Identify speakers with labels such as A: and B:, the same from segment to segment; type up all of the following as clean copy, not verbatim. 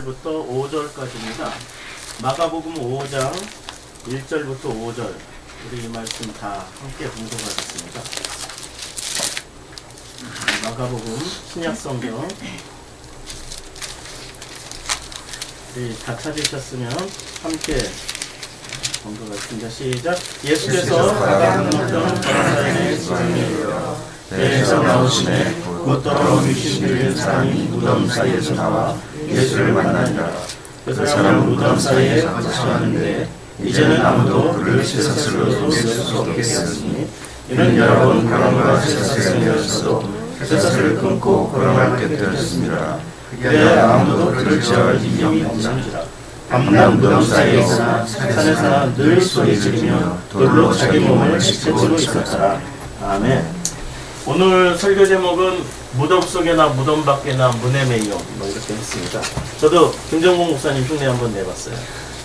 A: 1절부터 5절까지입니다. 마가복음 5장 1절부터 5절 우리 이 말씀 다 함께 봉독하겠습니다. 마가복음 신약성경 다 찾으셨으면 함께 봉독하겠습니다. 시작. 예수께서 가다 건너편 거라사인의 지방에 이르러 배에서 나오시매 곧 더러운 귀신 들린 사람이 무덤 사이에서 나와 예수를 만나니라. 그 사람은 무덤 사이에 거처하는데 이제는 아무도 그를 쇠사슬로 낼 수 없겠으니 이는 여러 번 고랑과 쇠사슬을 내었어도 쇠사슬을 끊고 고랑을 깨뜨렸습니다. 그게 아무도 그를 제어할 힘이 없는지라. 밤낮 무덤 사이에 있으나 산에서나 늘 소리 지르며 돌로 자기 몸을 지치고 있었더라. 아멘. 오늘 설교 제목은 무덤 속에나 무덤 밖에나 문의 메이옴 이렇게 했습니다. 저도 김정봉 목사님 흉내 한번 내봤어요.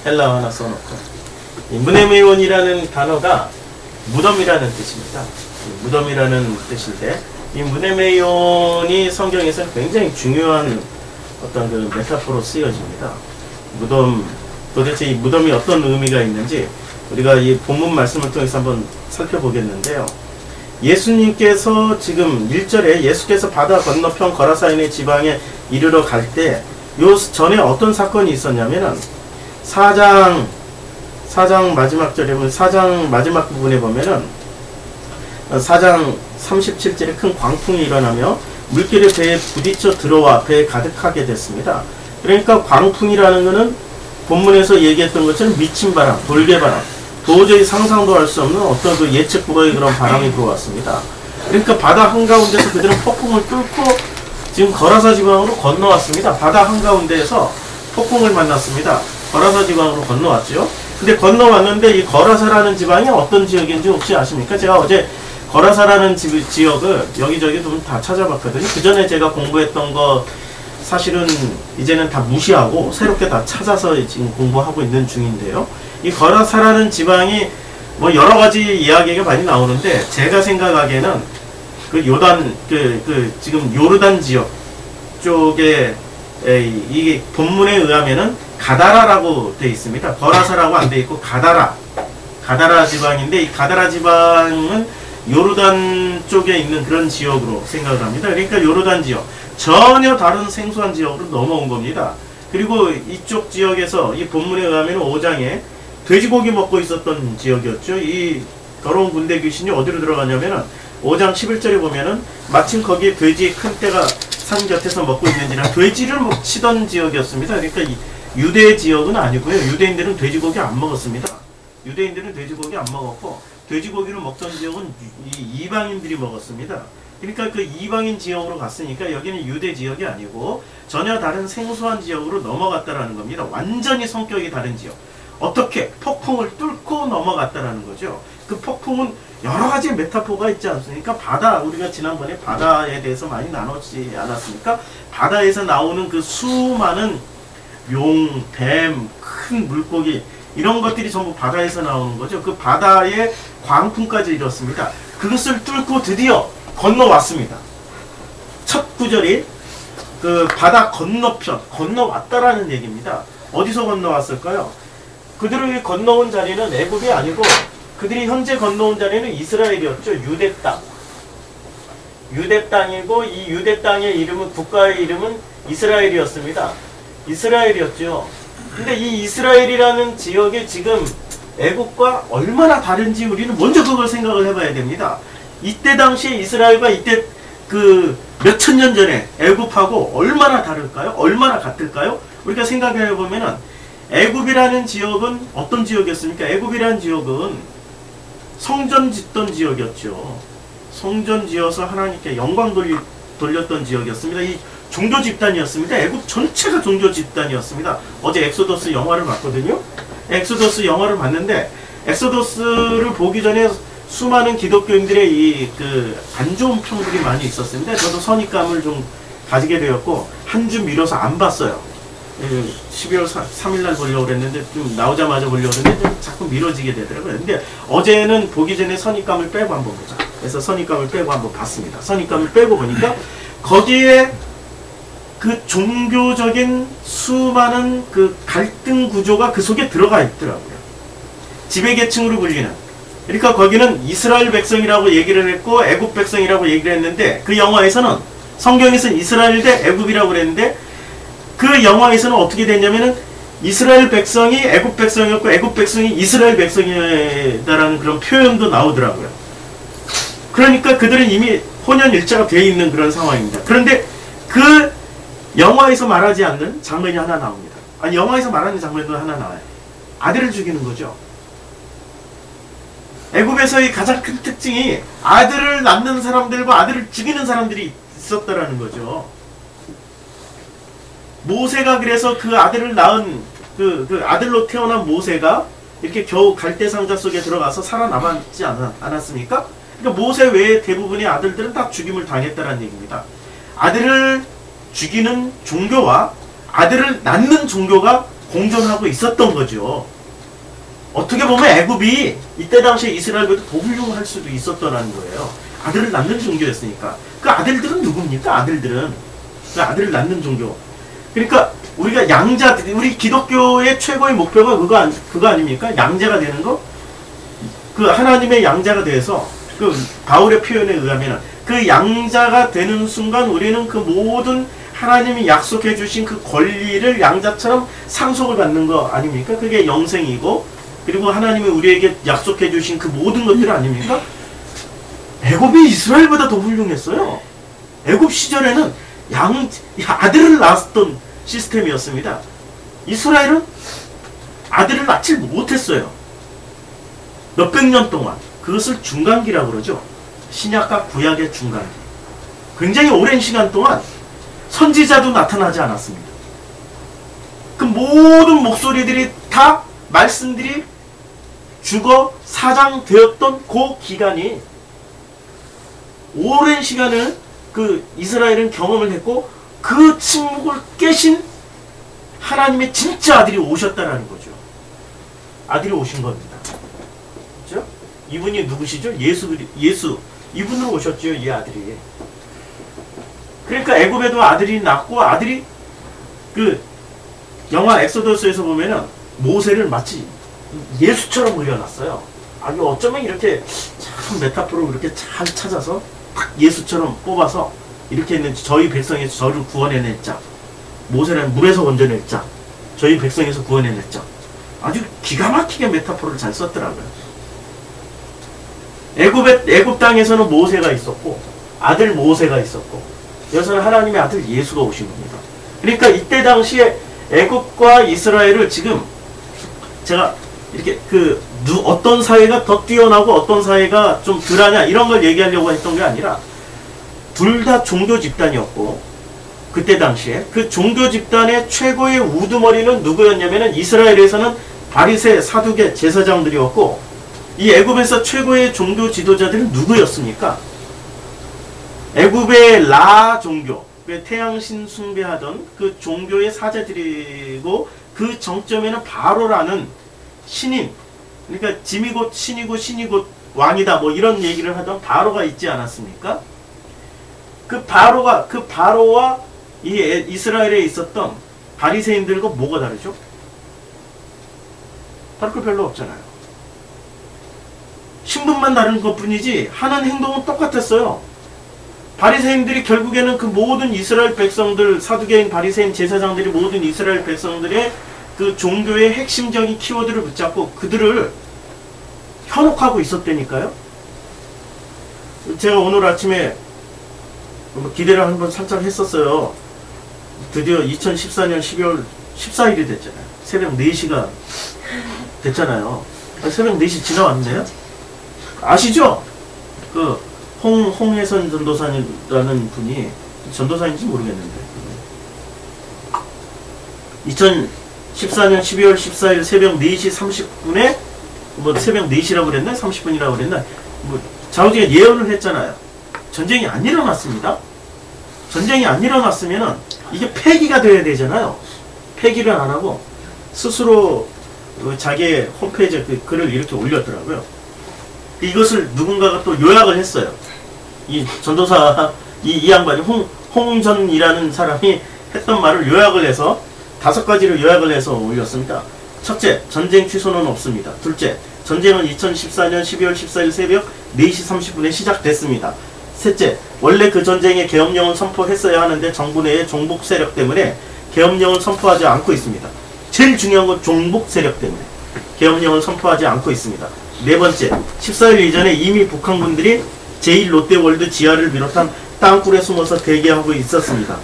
A: 헬라 하나 써놓고. 이 문의 메이온이라는 단어가 무덤이라는 뜻입니다. 무덤이라는 뜻인데 이 문의 메이온이 성경에서는 굉장히 중요한 어떤 그 메타포로 쓰여집니다. 무덤, 도대체 이 무덤이 어떤 의미가 있는지 우리가 이 본문 말씀을 통해서 한번 살펴보겠는데요. 예수님께서 지금 1절에 예수께서 바다 건너편 거라사인의 지방에 이르러 갈 때 요 전에 어떤 사건이 있었냐면은 4장 마지막 절에 보면 4장 마지막 부분에 보면은 4장 37절에 큰 광풍이 일어나며 물길이 배에 부딪혀 들어와 배에 가득하게 됐습니다. 그러니까 광풍이라는 것은 본문에서 얘기했던 것처럼 미친 바람, 돌개바람, 도저히 상상도 할 수 없는 어떤 그 예측 불허의 그런 바람이 불어왔습니다. 그러니까 바다 한가운데서 그들은 폭풍을 뚫고 지금 거라사 지방으로 건너왔습니다. 바다 한가운데에서 폭풍을 만났습니다. 거라사 지방으로 건너왔죠. 근데 건너왔는데 이 거라사라는 지방이 어떤 지역인지 혹시 아십니까? 제가 어제 거라사라는 지역을 여기저기 좀 다 찾아봤거든요. 그 전에 제가 공부했던 거 사실은 이제는 다 무시하고 새롭게 다 찾아서 지금 공부하고 있는 중인데요. 이 거라사라는 지방이 뭐 여러 가지 이야기가 많이 나오는데 제가 생각하기에는 그 요단 지금 요르단 지역 쪽에 이게 본문에 의하면은 가다라라고 돼 있습니다. 거라사라고 안 돼 있고 가다라 지방인데 이 가다라 지방은 요르단 쪽에 있는 그런 지역으로 생각을 합니다. 그러니까 요르단 지역 전혀 다른 생소한 지역으로 넘어온 겁니다. 그리고 이쪽 지역에서 이 본문에 의하면 5장에 돼지고기 먹고 있었던 지역이었죠. 이 더러운 군대 귀신이 어디로 들어가냐면은 5장 11절에 보면은 마침 거기에 돼지 큰 떼가 산 곁에서 먹고 있는지라 돼지를 치던 지역이었습니다. 그러니까 이 유대 지역은 아니고요. 유대인들은 돼지고기 안 먹었습니다. 유대인들은 돼지고기 안 먹었고 돼지고기를 먹던 지역은 이 이방인들이 먹었습니다. 그러니까 그 이방인 지역으로 갔으니까 여기는 유대 지역이 아니고 전혀 다른 생소한 지역으로 넘어갔다라는 겁니다. 완전히 성격이 다른 지역. 어떻게? 폭풍을 뚫고 넘어갔다라는 거죠. 그 폭풍은 여러 가지 메타포가 있지 않습니까? 바다, 우리가 지난번에 바다에 대해서 많이 나눴지 않았습니까? 바다에서 나오는 그 수많은 용, 뱀, 큰 물고기 이런 것들이 전부 바다에서 나오는 거죠. 그 바다에 광풍까지 이뤘습니다. 그것을 뚫고 드디어 건너왔습니다. 첫 구절이 그 바다 건너편, 건너왔다라는 얘기입니다. 어디서 건너왔을까요? 그들이 건너온 자리는 애굽이 아니고 그들이 현재 건너온 자리는 이스라엘이었죠. 유대 땅. 유대 땅이고 이 유대 땅의 이름은 국가의 이름은 이스라엘이었습니다. 이스라엘이었죠. 근데 이 이스라엘이라는 지역이 지금 애굽과 얼마나 다른지 우리는 먼저 그걸 생각을 해봐야 됩니다. 이때 당시에 이스라엘과 이때 그 몇천 년 전에 애굽하고 얼마나 다를까요? 얼마나 같을까요? 우리가 생각해 보면은 애굽이라는 지역은 어떤 지역이었습니까? 애굽이라는 지역은 성전 짓던 지역이었죠. 성전 지어서 하나님께 영광 돌렸던 지역이었습니다. 이 종교 집단이었습니다. 애굽 전체가 종교 집단이었습니다. 어제 엑소더스 영화를 봤거든요. 엑소더스 영화를 봤는데 엑소더스를 보기 전에 수많은 기독교인들의 이 안 좋은 평들이 많이 있었습니다. 저도 선입감을 좀 가지게 되었고 한 주 미뤄서 안 봤어요. 12월 3일날 보려고 그랬는데 좀 나오자마자 보려고 그랬는데 좀 자꾸 미뤄지게 되더라고요. 근데 어제는 보기 전에 선입감을 빼고 한번 보자. 그래서 선입감을 빼고 한번 봤습니다. 선입감을 빼고 보니까 거기에 그 종교적인 수많은 그 갈등 구조가 그 속에 들어가 있더라고요. 지배계층으로 불리는. 그러니까 거기는 이스라엘 백성이라고 얘기를 했고 애굽 백성이라고 얘기를 했는데, 그 영화에서는, 성경에서는 이스라엘 대 애굽이라고 그랬는데, 그 영화에서는 어떻게 됐냐면은 이스라엘 백성이 애굽 백성이었고 애굽 백성이 이스라엘 백성이다라는 그런 표현도 나오더라고요. 그러니까 그들은 이미 혼연일자가 되어 있는 그런 상황입니다. 그런데 그 영화에서 말하지 않는 장면이 하나 나옵니다. 아니, 영화에서 말하는 장면도 하나 나와요. 아들을 죽이는 거죠. 애굽에서의 가장 큰 특징이 아들을 낳는 사람들과 아들을 죽이는 사람들이 있었다라는 거죠. 모세가 그래서 그 아들을 낳은 그 아들로 태어난 모세가 이렇게 겨우 갈대상자 속에 들어가서 살아남았지 않았습니까? 그러니까 모세 외에 대부분의 아들들은 다 죽임을 당했다는 얘기입니다. 아들을 죽이는 종교와 아들을 낳는 종교가 공존하고 있었던 거죠. 어떻게 보면 애굽이 이때 당시에 이스라엘보다 더 훌륭할 수도 있었다는 거예요. 아들을 낳는 종교였으니까. 그 아들들은 누굽니까? 아들들은 그 아들을 낳는 종교. 그러니까 우리가 우리 기독교의 최고의 목표가 그거 아닙니까? 양자가 되는 거? 그 하나님의 양자가 돼서, 그 바울의 표현에 의하면 그 양자가 되는 순간 우리는 그 모든 하나님이 약속해 주신 그 권리를 양자처럼 상속을 받는 거 아닙니까? 그게 영생이고, 그리고 하나님이 우리에게 약속해 주신 그 모든 것들 아닙니까? 애굽이 이스라엘보다 더 훌륭했어요. 애굽 시절에는 아들을 낳았던 시스템이었습니다. 이스라엘은 아들을 낳지 못했어요. 몇백 년 동안. 그것을 중간기라고 그러죠. 신약과 구약의 중간기. 굉장히 오랜 시간 동안 선지자도 나타나지 않았습니다. 그 모든 목소리들이 다, 말씀들이 죽어 사장되었던 그 기간이, 오랜 시간을 그 이스라엘은 경험을 했고, 그 침묵을 깨신 하나님의 진짜 아들이 오셨다라는 거죠. 아들이 오신 겁니다. 그렇죠? 이분이 누구시죠? 예수. 이분으로 오셨죠, 이 아들이. 그러니까 애굽에도 아들이 낳고, 아들이 그 영화 엑소더스에서 보면은 모세를 마치 예수처럼 그려놨어요. 아주 어쩌면 이렇게 참 메타포로 이렇게 잘 찾아서 예수처럼 뽑아서 이렇게 했는지, 저희 백성에서 저를 구원해낼 자, 모세는 물에서 건져낼 자, 저희 백성에서 구원해낼 자. 아주 기가 막히게 메타포를 잘 썼더라고요. 애굽 땅에서는 모세가 있었고, 아들 모세가 있었고, 여기서는 하나님의 아들 예수가 오신 겁니다. 그러니까 이때 당시에 애굽과 이스라엘을 지금 제가 이렇게 어떤 사회가 더 뛰어나고 어떤 사회가 좀 덜하냐 이런 걸 얘기하려고 했던 게 아니라, 둘 다 종교 집단이었고, 그때 당시에 그 종교 집단의 최고의 우두머리는 누구였냐면은 이스라엘에서는 바리새, 사두개, 제사장들이었고, 이 애굽에서 최고의 종교 지도자들은 누구였습니까? 애굽의 라 종교, 그 태양신 숭배하던 그 종교의 사제들이고, 그 정점에는 바로라는 신인, 그러니까 짐이 곧 신이고 신이 곧 왕이다, 뭐 이런 얘기를 하던 바로가 있지 않았습니까? 그 바로와 이 이스라엘에 있었던 바리새인들과 뭐가 다르죠? 다를 거 별로 없잖아요. 신분만 다른 것 뿐이지 하는 행동은 똑같았어요. 바리새인들이 결국에는 그 모든 이스라엘 백성들, 사두개인 바리새인 제사장들이 모든 이스라엘 백성들의 그 종교의 핵심적인 키워드를 붙잡고 그들을 현혹하고 있었다니까요. 제가 오늘 아침에 기대를 한번 살짝 했었어요. 드디어 2014년 12월 14일이 됐잖아요. 새벽 4시가 됐잖아요. 새벽 4시 지나왔는데요. 아시죠? 그 홍혜선 전도사님이라는 분이, 전도사인지 모르겠는데, 2014년 12월 14일 새벽 4시 30분에 뭐 새벽 4시라고 그랬나? 30분이라고 그랬나? 뭐 좌우지가 예언을 했잖아요. 전쟁이 안 일어났습니다. 전쟁이 안 일어났으면은 이게 폐기가 돼야 되잖아요. 폐기를 안 하고 스스로 자기의 홈페이지에 그 글을 이렇게 올렸더라고요. 이것을 누군가가 또 요약을 했어요. 이 전도사, 이 양반이 홍전이라는 사람이 했던 말을 요약을 해서 5가지를 요약을 해서 올렸습니다. 첫째, 전쟁 취소는 없습니다. 둘째, 전쟁은 2014년 12월 14일 새벽 4시 30분에 시작됐습니다. 셋째, 원래 그 전쟁에 계엄령을 선포했어야 하는데 정부 내의 종북 세력 때문에 계엄령을 선포하지 않고 있습니다. 제일 중요한 건 종북 세력 때문에 계엄령을 선포하지 않고 있습니다. 네 번째, 14일 이전에 이미 북한군들이 제1롯데월드 지하를 비롯한 땅굴에 숨어서 대기하고 있었습니다.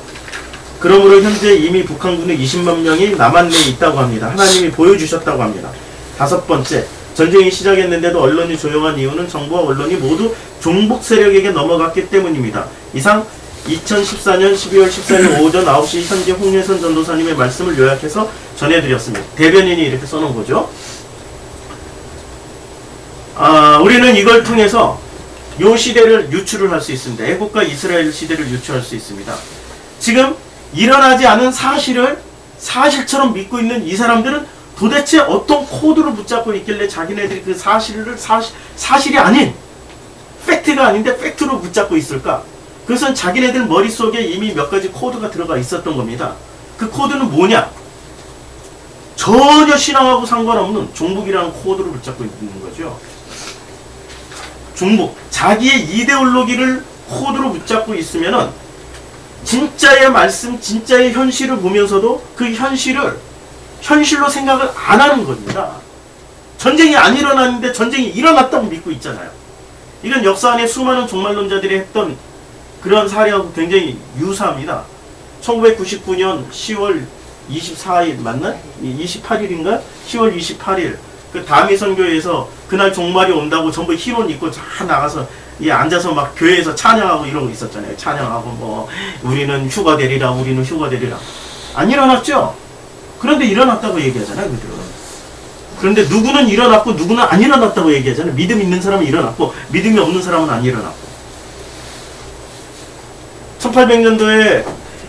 A: 그러므로 현재 이미 북한군의 20만 명이 남한 내에 있다고 합니다. 하나님이 보여주셨다고 합니다. 다섯 번째, 전쟁이 시작했는데도 언론이 조용한 이유는 정부와 언론이 모두 종북 세력에게 넘어갔기 때문입니다. 이상 2014년 12월 14일 오전 9시 현재 홍예선 전도사님의 말씀을 요약해서 전해드렸습니다. 대변인이 이렇게 써놓은 거죠. 우리는 이걸 통해서 요 시대를 유추를 할 수 있습니다. 애국과 이스라엘 시대를 유추할 수 있습니다. 지금 일어나지 않은 사실을 사실처럼 믿고 있는 이 사람들은 도대체 어떤 코드를 붙잡고 있길래 자기네들이 그 사실이 아닌 팩트가 아닌데 팩트로 붙잡고 있을까? 그것은 자기네들 머릿속에 이미 몇 가지 코드가 들어가 있었던 겁니다. 그 코드는 뭐냐? 전혀 신앙하고 상관없는 종북이라는 코드를 붙잡고 있는 거죠. 종북, 자기의 이데올로기를 코드로 붙잡고 있으면은 진짜의 말씀, 진짜의 현실을 보면서도 그 현실로 생각을 안 하는 겁니다. 전쟁이 안 일어났는데 전쟁이 일어났다고 믿고 있잖아요. 이건 역사 안에 수많은 종말론자들이 했던 그런 사례하고 굉장히 유사합니다. 1999년 10월 24일 맞나? 28일인가? 10월 28일 그 다미 선교에서 그날 종말이 온다고 전부 흰옷 입고 다 나가서 앉아서 막 교회에서 찬양하고 이런 거 있었잖아요. 찬양하고 뭐 우리는 휴가 되리라, 우리는 휴가 되리라. 안 일어났죠? 그런데 일어났다고 얘기하잖아요, 그들은. 그런데 누구는 일어났고 누구는 안 일어났다고 얘기하잖아요. 믿음 있는 사람은 일어났고 믿음이 없는 사람은 안 일어났고. 1800년도에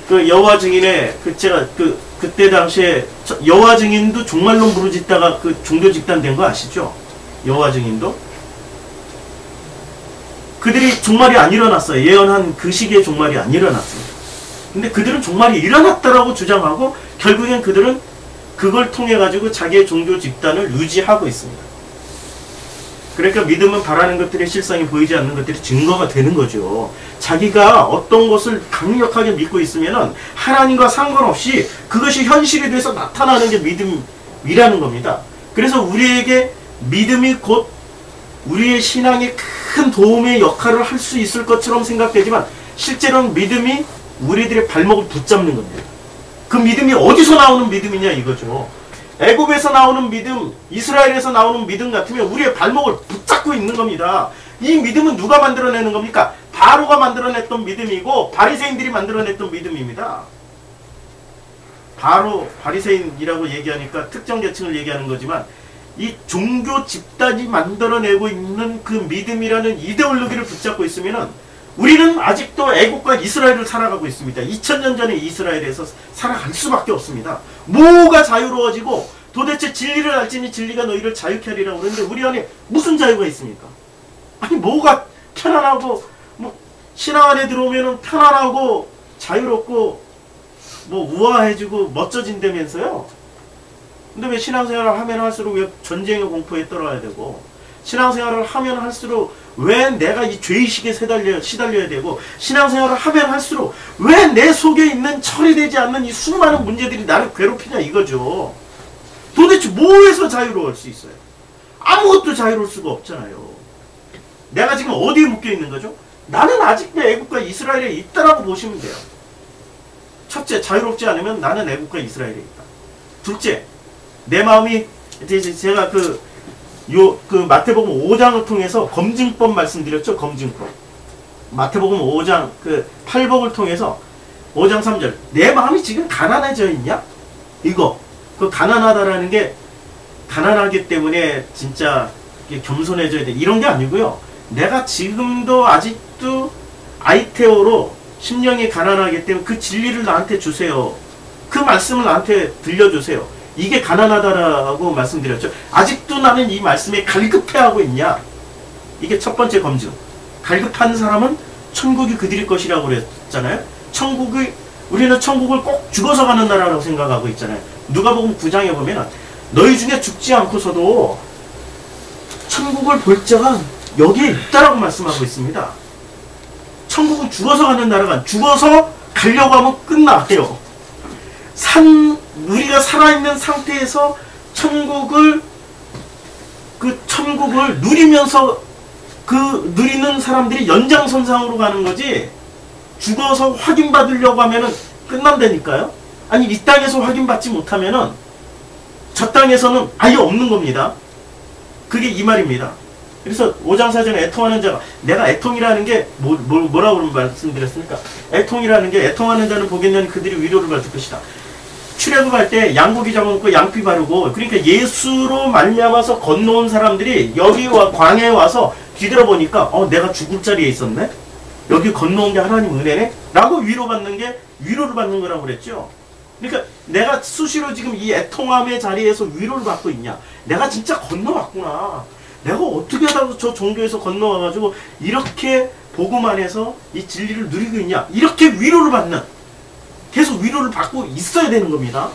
A: 그 여호와 증인의 제가 그때 당시에 여호와 증인도 종말론 부르짖다가 그 종교 집단 된 거 아시죠? 여호와 증인도 그들이 종말이 안 일어났어요. 예언한 그 시기에 종말이 안 일어났어요. 근데 그들은 종말이 일어났다라고 주장하고 결국엔 그들은 그걸 통해 가지고 자기의 종교 집단을 유지하고 있습니다. 그러니까 믿음은 바라는 것들의 실상이 보이지 않는 것들이 증거가 되는 거죠. 자기가 어떤 것을 강력하게 믿고 있으면은 하나님과 상관없이 그것이 현실이 돼서 나타나는 게 믿음이라는 겁니다. 그래서 우리에게 믿음이 곧 우리의 신앙에 큰 도움의 역할을 할 수 있을 것처럼 생각되지만 실제로는 믿음이 우리들의 발목을 붙잡는 겁니다. 그 믿음이 어디서 나오는 믿음이냐 이거죠. 애굽에서 나오는 믿음, 이스라엘에서 나오는 믿음 같으면 우리의 발목을 붙잡고 있는 겁니다. 이 믿음은 누가 만들어내는 겁니까? 바로가 만들어냈던 믿음이고 바리새인들이 만들어냈던 믿음입니다. 바로 바리새인이라고 얘기하니까 특정 계층을 얘기하는 거지만 이 종교 집단이 만들어내고 있는 그 믿음이라는 이데올로기를 붙잡고 있으면은 우리는 아직도 애국과 이스라엘을 살아가고 있습니다. 2000년 전에 이스라엘에서 살아갈 수밖에 없습니다. 뭐가 자유로워지고 도대체 진리를 알지니 진리가 너희를 자유케 하리라고 그러는데 우리 안에 무슨 자유가 있습니까? 아니 뭐가 편안하고 뭐 신앙 안에 들어오면은 편안하고 자유롭고 뭐 우아해지고 멋져진다면서요? 근데 왜 신앙생활을 하면 할수록 왜 전쟁의 공포에 떨어야 되고 신앙생활을 하면 할수록 왜 내가 이 죄의식에 시달려야 되고 신앙생활을 하면 할수록 왜 내 속에 있는 처리되지 않는 이 수많은 문제들이 나를 괴롭히냐 이거죠. 도대체 뭐에서 자유로울 수 있어요? 아무것도 자유로울 수가 없잖아요. 내가 지금 어디에 묶여 있는 거죠? 나는 아직도 애국과 이스라엘에 있다라고 보시면 돼요. 첫째, 자유롭지 않으면 나는 애국과 이스라엘에 있다. 둘째, 내 마음이 제가 마태복음 5장을 통해서 검증법 말씀드렸죠. 검증법. 마태복음 5장 8복을 통해서 5장 3절 내 마음이 지금 가난해져 있냐? 이거 그 가난하다라는 게 가난하기 때문에 진짜 겸손해져야 돼 이런 게 아니고요. 내가 지금도 아직도 아이테오로 심령이 가난하기 때문에 그 진리를 나한테 주세요. 그 말씀을 나한테 들려주세요. 이게 가난하다라고 말씀드렸죠. 아직도 나는 이 말씀에 갈급해하고 있냐? 이게 첫 번째 검증. 갈급한 사람은 천국이 그들의 것이라고 그랬잖아요. 천국이 우리는 천국을 꼭 죽어서 가는 나라라고 생각하고 있잖아요. 누가복음 9장에 보면 너희 중에 죽지 않고서도 천국을 볼 자가 여기에 있다라고 말씀하고 있습니다. 천국은 죽어서 가는 나라가 죽어서 가려고 하면 끝나요. 우리가 살아있는 상태에서 천국을 누리면서 누리는 사람들이 연장선상으로 가는 거지, 죽어서 확인받으려고 하면은 끝난다니까요. 아니, 이 땅에서 확인받지 못하면은 저 땅에서는 아예 없는 겁니다. 그게 이 말입니다. 그래서 5장 4절에 애통하는 자가, 내가 애통이라는 게 뭐라고 말씀드렸습니까? 애통이라는 게, 애통하는 자는 보겠느니 그들이 위로를 받을 것이다. 출애굽할 때 양고기 잡아먹고 양피 바르고, 그러니까 예수로 말미암아서 건너온 사람들이 여기 광야에 와서 뒤돌아보니까 내가 죽을 자리에 있었네? 여기 건너온 게 하나님 은혜네? 라고 위로를 받는 거라고 그랬죠. 그러니까 내가 수시로 지금 이 애통함의 자리에서 위로를 받고 있냐? 내가 진짜 건너왔구나. 내가 어떻게 하다 저 종교에서 건너와가지고 이렇게 복음 안에서 이 진리를 누리고 있냐? 이렇게 위로를 받는, 계속 위로를 받고 있어야 되는 겁니다.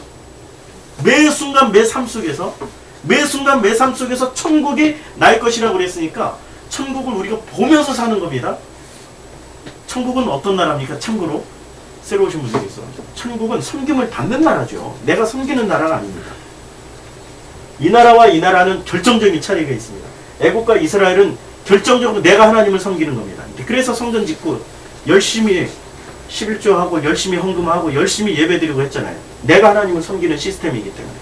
A: 매 순간 매 삶 속에서, 매 순간 매 삶 속에서 천국이 나의 것이라고 그랬으니까 천국을 우리가 보면서 사는 겁니다. 천국은 어떤 나라입니까? 참고로 새로 오신 분들이 있어. 천국은 섬김을 받는 나라죠. 내가 섬기는 나라가 아닙니다. 이 나라와 이 나라는 결정적인 차이가 있습니다. 애국과 이스라엘은 결정적으로 내가 하나님을 섬기는 겁니다. 그래서 성전 짓고 열심히 11조하고 열심히 헌금하고 열심히 예배드리고 했잖아요. 내가 하나님을 섬기는 시스템이기 때문에.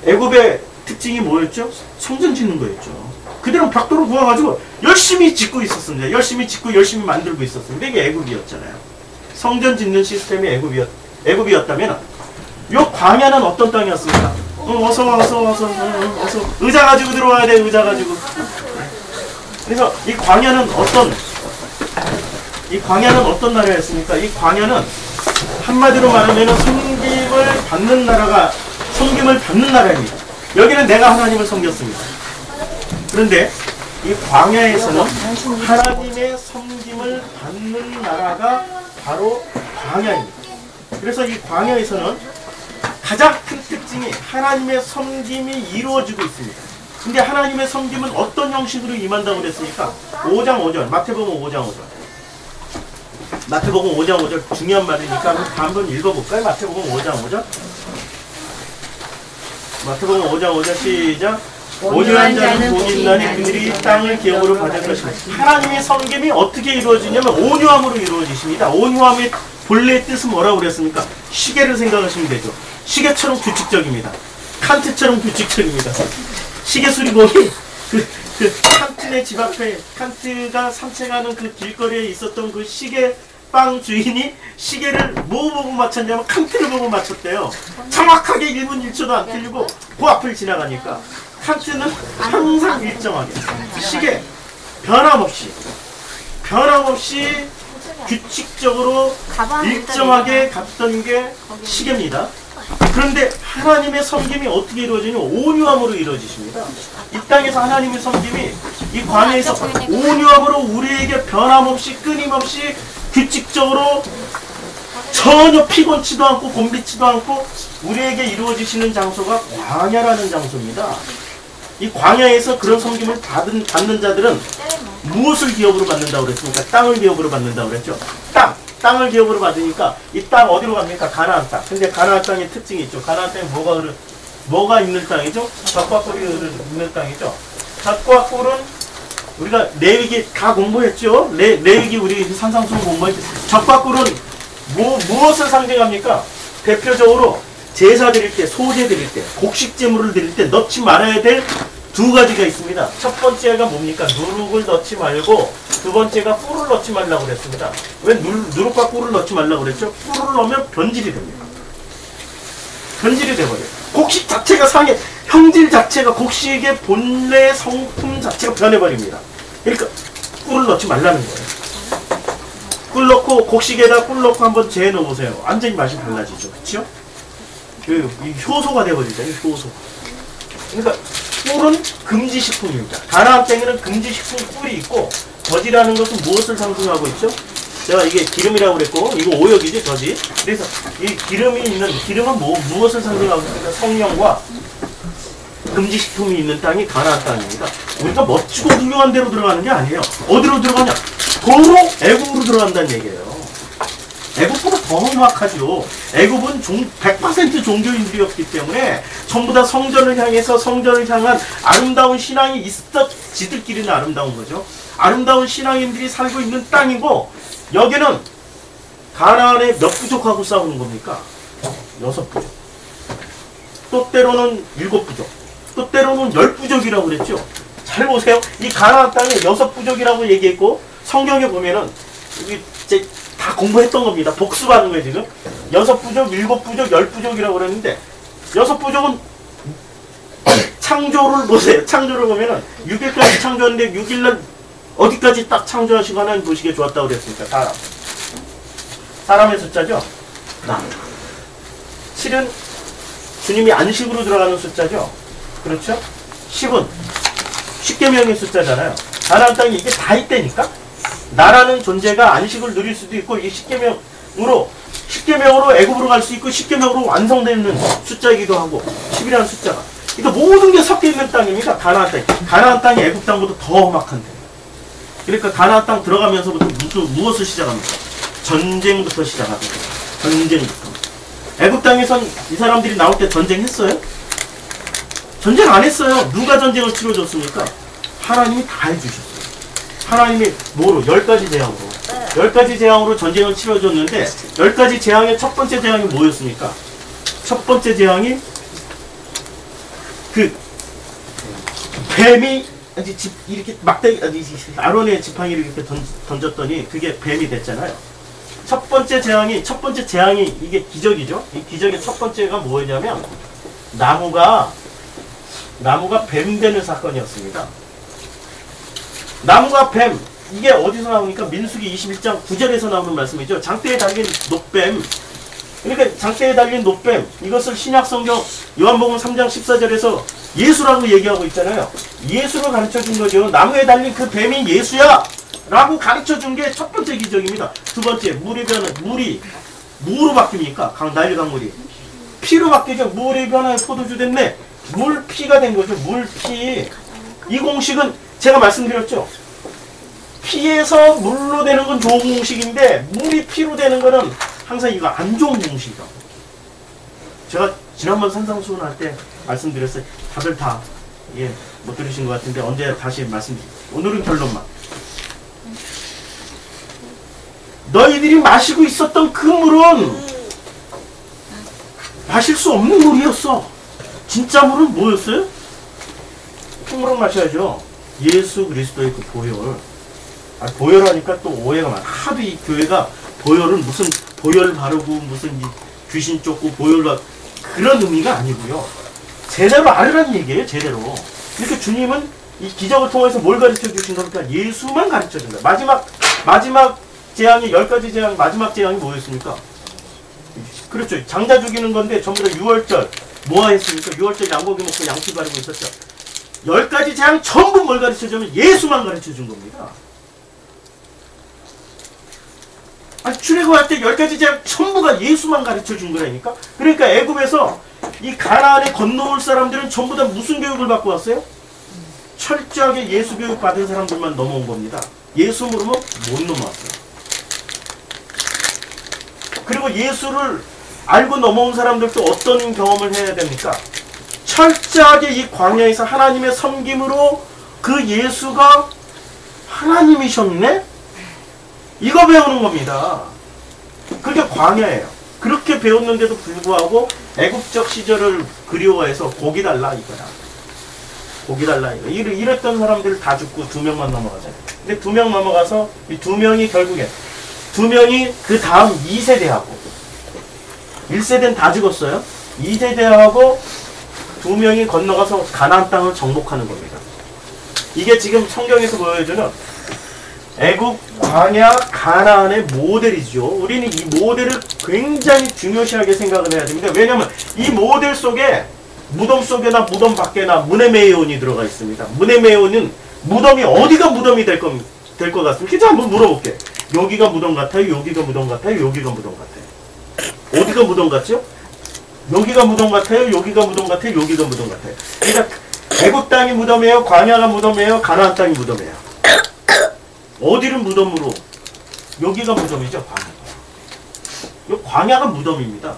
A: 애굽의 특징이 뭐였죠? 성전 짓는 거였죠. 그들은 벽돌을 구워가지고 열심히 짓고 있었습니다. 열심히 짓고 열심히 만들고 있었습니다. 이게 애굽이었잖아요. 성전 짓는 시스템이 애굽이었다면, 요 광야는 어떤 땅이었습니까? 어서 의자 가지고 들어와야 돼. 의자 가지고. 그래서 이 광야는 어떤 나라였습니까? 이 광야는 한마디로 말하면 섬김을 받는 나라입니다. 여기는 내가 하나님을 섬겼습니다. 그런데 이 광야에서는 하나님의 섬김을 받는 나라가 바로 광야입니다. 그래서 이 광야에서는 가장 큰 특징이 하나님의 섬김이 이루어지고 있습니다. 근데 하나님의 섬김은 어떤 형식으로 임한다고 그랬습니까? 5장 5절, 마태복음 5장 5절. 마태복음 5장 5절 중요한 말이니까 한번 읽어볼까요? 마태복음 5장 5절. 마태복음 5장 5절 시작. 온유한 자는 복이 있나니 그들이 땅을 기업으로 받을 것이다. 하나님의 섬김이 어떻게 이루어지냐면 온유함으로 이루어지십니다. 온유함의 본래의 뜻은 뭐라고 그랬습니까? 시계를 생각하시면 되죠. 시계처럼 규칙적입니다. 칸트처럼 규칙적입니다. 시계 수리공이 칸트네 집 앞에, 칸트가 산책하는 그 길거리에 있었던 그 시계빵 주인이 시계를 뭐 보고 맞췄냐면 칸트를 보고 맞췄대요. 정확하게 1분 1초도 안 틀리고 그 앞을 지나가니까 칸트는 항상 일정하게 시계 변함없이 규칙적으로 일정하게 갔던 게 시계입니다. 그런데 하나님의 섬김이 어떻게 이루어지냐면 온유함으로 이루어지십니다. 이 땅에서 하나님의 섬김이 이 광야에서 온유함으로 우리에게 변함없이 끊임없이 규칙적으로 전혀 피곤치도 않고 곤비치도 않고 우리에게 이루어지시는 장소가 광야라는 장소입니다. 이 광야에서 그런 섬김을 받는 자들은 무엇을 기업으로 받는다고 그랬습니까? 땅을 기업으로 받는다고 그랬죠. 땅을 기업으로 받으니까 이 땅 어디로 갑니까? 가나안 땅. 근데 가나안 땅의 특징이 있죠. 가나안 땅에 뭐가 있는 땅이죠? 젖과 꿀이 있는 땅이죠. 젖과 꿀은 우리가 레위기 다 공부했죠. 레위기 우리 산상수훈 공부했죠. 젖과 꿀은 무엇을 상징합니까? 대표적으로 제사 드릴 때, 소제 드릴 때, 곡식 제물을 드릴 때 넣지 말아야 될 두 가지가 있습니다. 첫 번째가 뭡니까? 누룩을 넣지 말고, 두 번째가 꿀을 넣지 말라고 그랬습니다. 왜 누룩과 꿀을 넣지 말라고 그랬죠? 꿀을 넣으면 변질이 됩니다. 변질이 돼버려요. 곡식 자체가 형질 자체가, 곡식의 본래 성품 자체가 변해버립니다. 그러니까 꿀을 넣지 말라는 거예요. 꿀 넣고, 곡식에다 꿀 넣고 한번 재해 넣어보세요. 완전히 맛이 달라지죠. 그쵸? 이 효소가 돼버리죠. 이 효소. 그러니까 꿀은 금지식품입니다. 가나안 땅에는 금지식품 꿀이 있고, 젖이라는 것은 무엇을 상징하고 있죠? 제가 이게 기름이라고 그랬고, 이거 오역이지, 저지. 그래서 이 기름이 있는, 기름은 무엇을 상징하고 있습니까? 성령과 금지식품이 있는 땅이 가나안 땅입니다. 우리가 멋지고 훌륭한 데로 들어가는 게 아니에요. 어디로 들어가냐? 도로 애굽으로 들어간다는 얘기예요. 애굽보다 더 험악하죠. 애굽은 100% 종교인들이었기 때문에 전부 다 성전을 향해서 성전을 향한 아름다운 신앙이 있었, 지들끼리는 아름다운 거죠. 아름다운 신앙인들이 살고 있는 땅이고, 여기는 가나안에 몇 부족하고 싸우는 겁니까? 6부족. 또 때로는 7부족. 또 때로는 10부족이라고 그랬죠. 잘 보세요. 이 가나안 땅에 6부족이라고 얘기했고, 성경에 보면은 이제 다 공부했던 겁니다. 복습하는 거예요, 지금. 6부족, 7부족, 10부족이라고 그랬는데, 6부족은 창조를 보세요. 창조를 보면은 6일까지 창조했는데 6일날 어디까지 딱 창조하시고 하나님 보시기에 좋았다고 그랬습니까? 사람. 사람의 숫자죠? 나. 7은 주님이 안식으로 들어가는 숫자죠? 그렇죠? 10은 십계명의 숫자잖아요. 가나안 땅에 이게 다 있다니까? 나라는 존재가 안식을 누릴 수도 있고, 이 십계명으로 애굽으로 갈 수 있고, 십계명으로 완성되는 숫자이기도 하고, 10이라는 숫자가. 그러니까 모든 게 섞여 있는 땅입니다. 가나안 땅. 가나안 땅이 애굽 땅보다 더 험악한 데. 그러니까 가나안 땅 들어가면서부터 무엇을 시작합니까? 전쟁부터 시작합니다. 전쟁부터. 애굽 땅에선 이 사람들이 나올 때 전쟁했어요? 전쟁 안 했어요. 누가 전쟁을 치러줬습니까? 하나님이 다 해주셨어요. 하나님이 뭐로? 10가지 재앙으로. 10가지 재앙으로 전쟁을 치러줬는데, 10가지 재앙의 첫 번째 재앙이 뭐였습니까? 첫 번째 재앙이 그 뱀이 이렇게 막대기, 아론의 지팡이를 이렇게 던졌더니 그게 뱀이 됐잖아요. 첫 번째 재앙이 이게 기적이죠. 이 기적의 첫 번째가 뭐였냐면, 나무가 뱀 되는 사건이었습니다. 나무가 뱀, 이게 어디서 나오니까 민수기 21장 9절에서 나오는 말씀이죠. 장대에 달린 놋뱀. 그러니까 장대에 달린 놋뱀, 이것을 신약성경 요한복음 3장 14절에서 예수라고 얘기하고 있잖아요. 예수를 가르쳐준 거죠. 나무에 달린 그 뱀이 예수야! 라고 가르쳐준 게 첫 번째 기적입니다. 두 번째, 물이 뭐로 바뀝니까? 나일 강물이 피로 바뀌죠. 물이 변화해 포도주 됐네. 물피가 된 거죠. 물피. 이 공식은 제가 말씀드렸죠. 피에서 물로 되는 건 좋은 공식인데, 물이 피로 되는 거는 항상 이거 안 좋은 공식이다. 제가 지난번 산상수훈 할 때 말씀드렸어요. 다들 다 못 들으신 것 같은데 언제 다시 말씀드릴게요. 오늘은 결론만. 너희들이 마시고 있었던 그 물은 마실 수 없는 물이었어. 진짜 물은 뭐였어요? 흙물을 마셔야죠. 예수 그리스도의 그 보혈. 보혈하니까 또 오해가 많아. 하도 이 교회가 보혈은 무슨 보혈 바르고 무슨 귀신 쫓고 보혈 그런 의미가 아니고요. 제대로 알으라는 얘기예요. 제대로. 이렇게 주님은 이 기적을 통해서 뭘 가르쳐 주신 겁니까? 예수만 가르쳐 준다. 마지막 재앙이 10가지 재앙, 마지막 재앙이 뭐였습니까? 그렇죠. 장자 죽이는 건데 전부 다 6월절 뭐 했습니까? 6월절 양고기 먹고 양피 바르고 있었죠. 10가지 재앙 전부 뭘 가르쳐 주면 예수만 가르쳐 준 겁니다. 출애굽할 때 10가지 재앙 전부가 예수만 가르쳐 준 거라니까. 그러니까 애굽에서 이 가나안에 건너올 사람들은 전부 다 무슨 교육을 받고 왔어요? 철저하게 예수 교육 받은 사람들만 넘어온 겁니다. 예수 모르면 못 넘어왔어요. 그리고 예수를 알고 넘어온 사람들도 어떤 경험을 해야 됩니까? 철저하게 이 광야에서 하나님의 섬김으로 그 예수가 하나님이셨네? 이거 배우는 겁니다. 그게 광야예요. 그렇게 배웠는데도 불구하고 애국적 시절을 그리워해서 고기 달라 이거야. 고기 달라 이거. 이랬던 사람들 다 죽고 2명만 넘어가잖아요. 근데 2명 넘어가서 이 2명이 결국에 2명이 그 다음 2세대하고 1세대는 다 죽었어요. 2세대하고 2명이 건너가서 가나안 땅을 정복하는 겁니다. 이게 지금 성경에서 보여주는 애국, 광야, 가나안의 모델이죠. 우리는 이 모델을 굉장히 중요시하게 생각을 해야 됩니다. 왜냐하면 이 모델 속에 무덤 속에나 무덤 밖에나 문에메온이 들어가 있습니다. 문에메온은 무덤이 어디가 무덤이 될 것 같습니까? 진짜 한번 물어볼게. 여기가 무덤 같아요? 여기가 무덤 같아요? 여기가 무덤 같아요? 어디가 무덤 같죠? 여기가 무덤 같아요? 여기가 무덤 같아요? 여기가 무덤 같아요? 그러니까 애굽 땅이 무덤이에요? 광야가 무덤이에요? 가나안 땅이 무덤이에요? 어디를 무덤으로? 여기가 무덤이죠. 광야가 무덤입니다.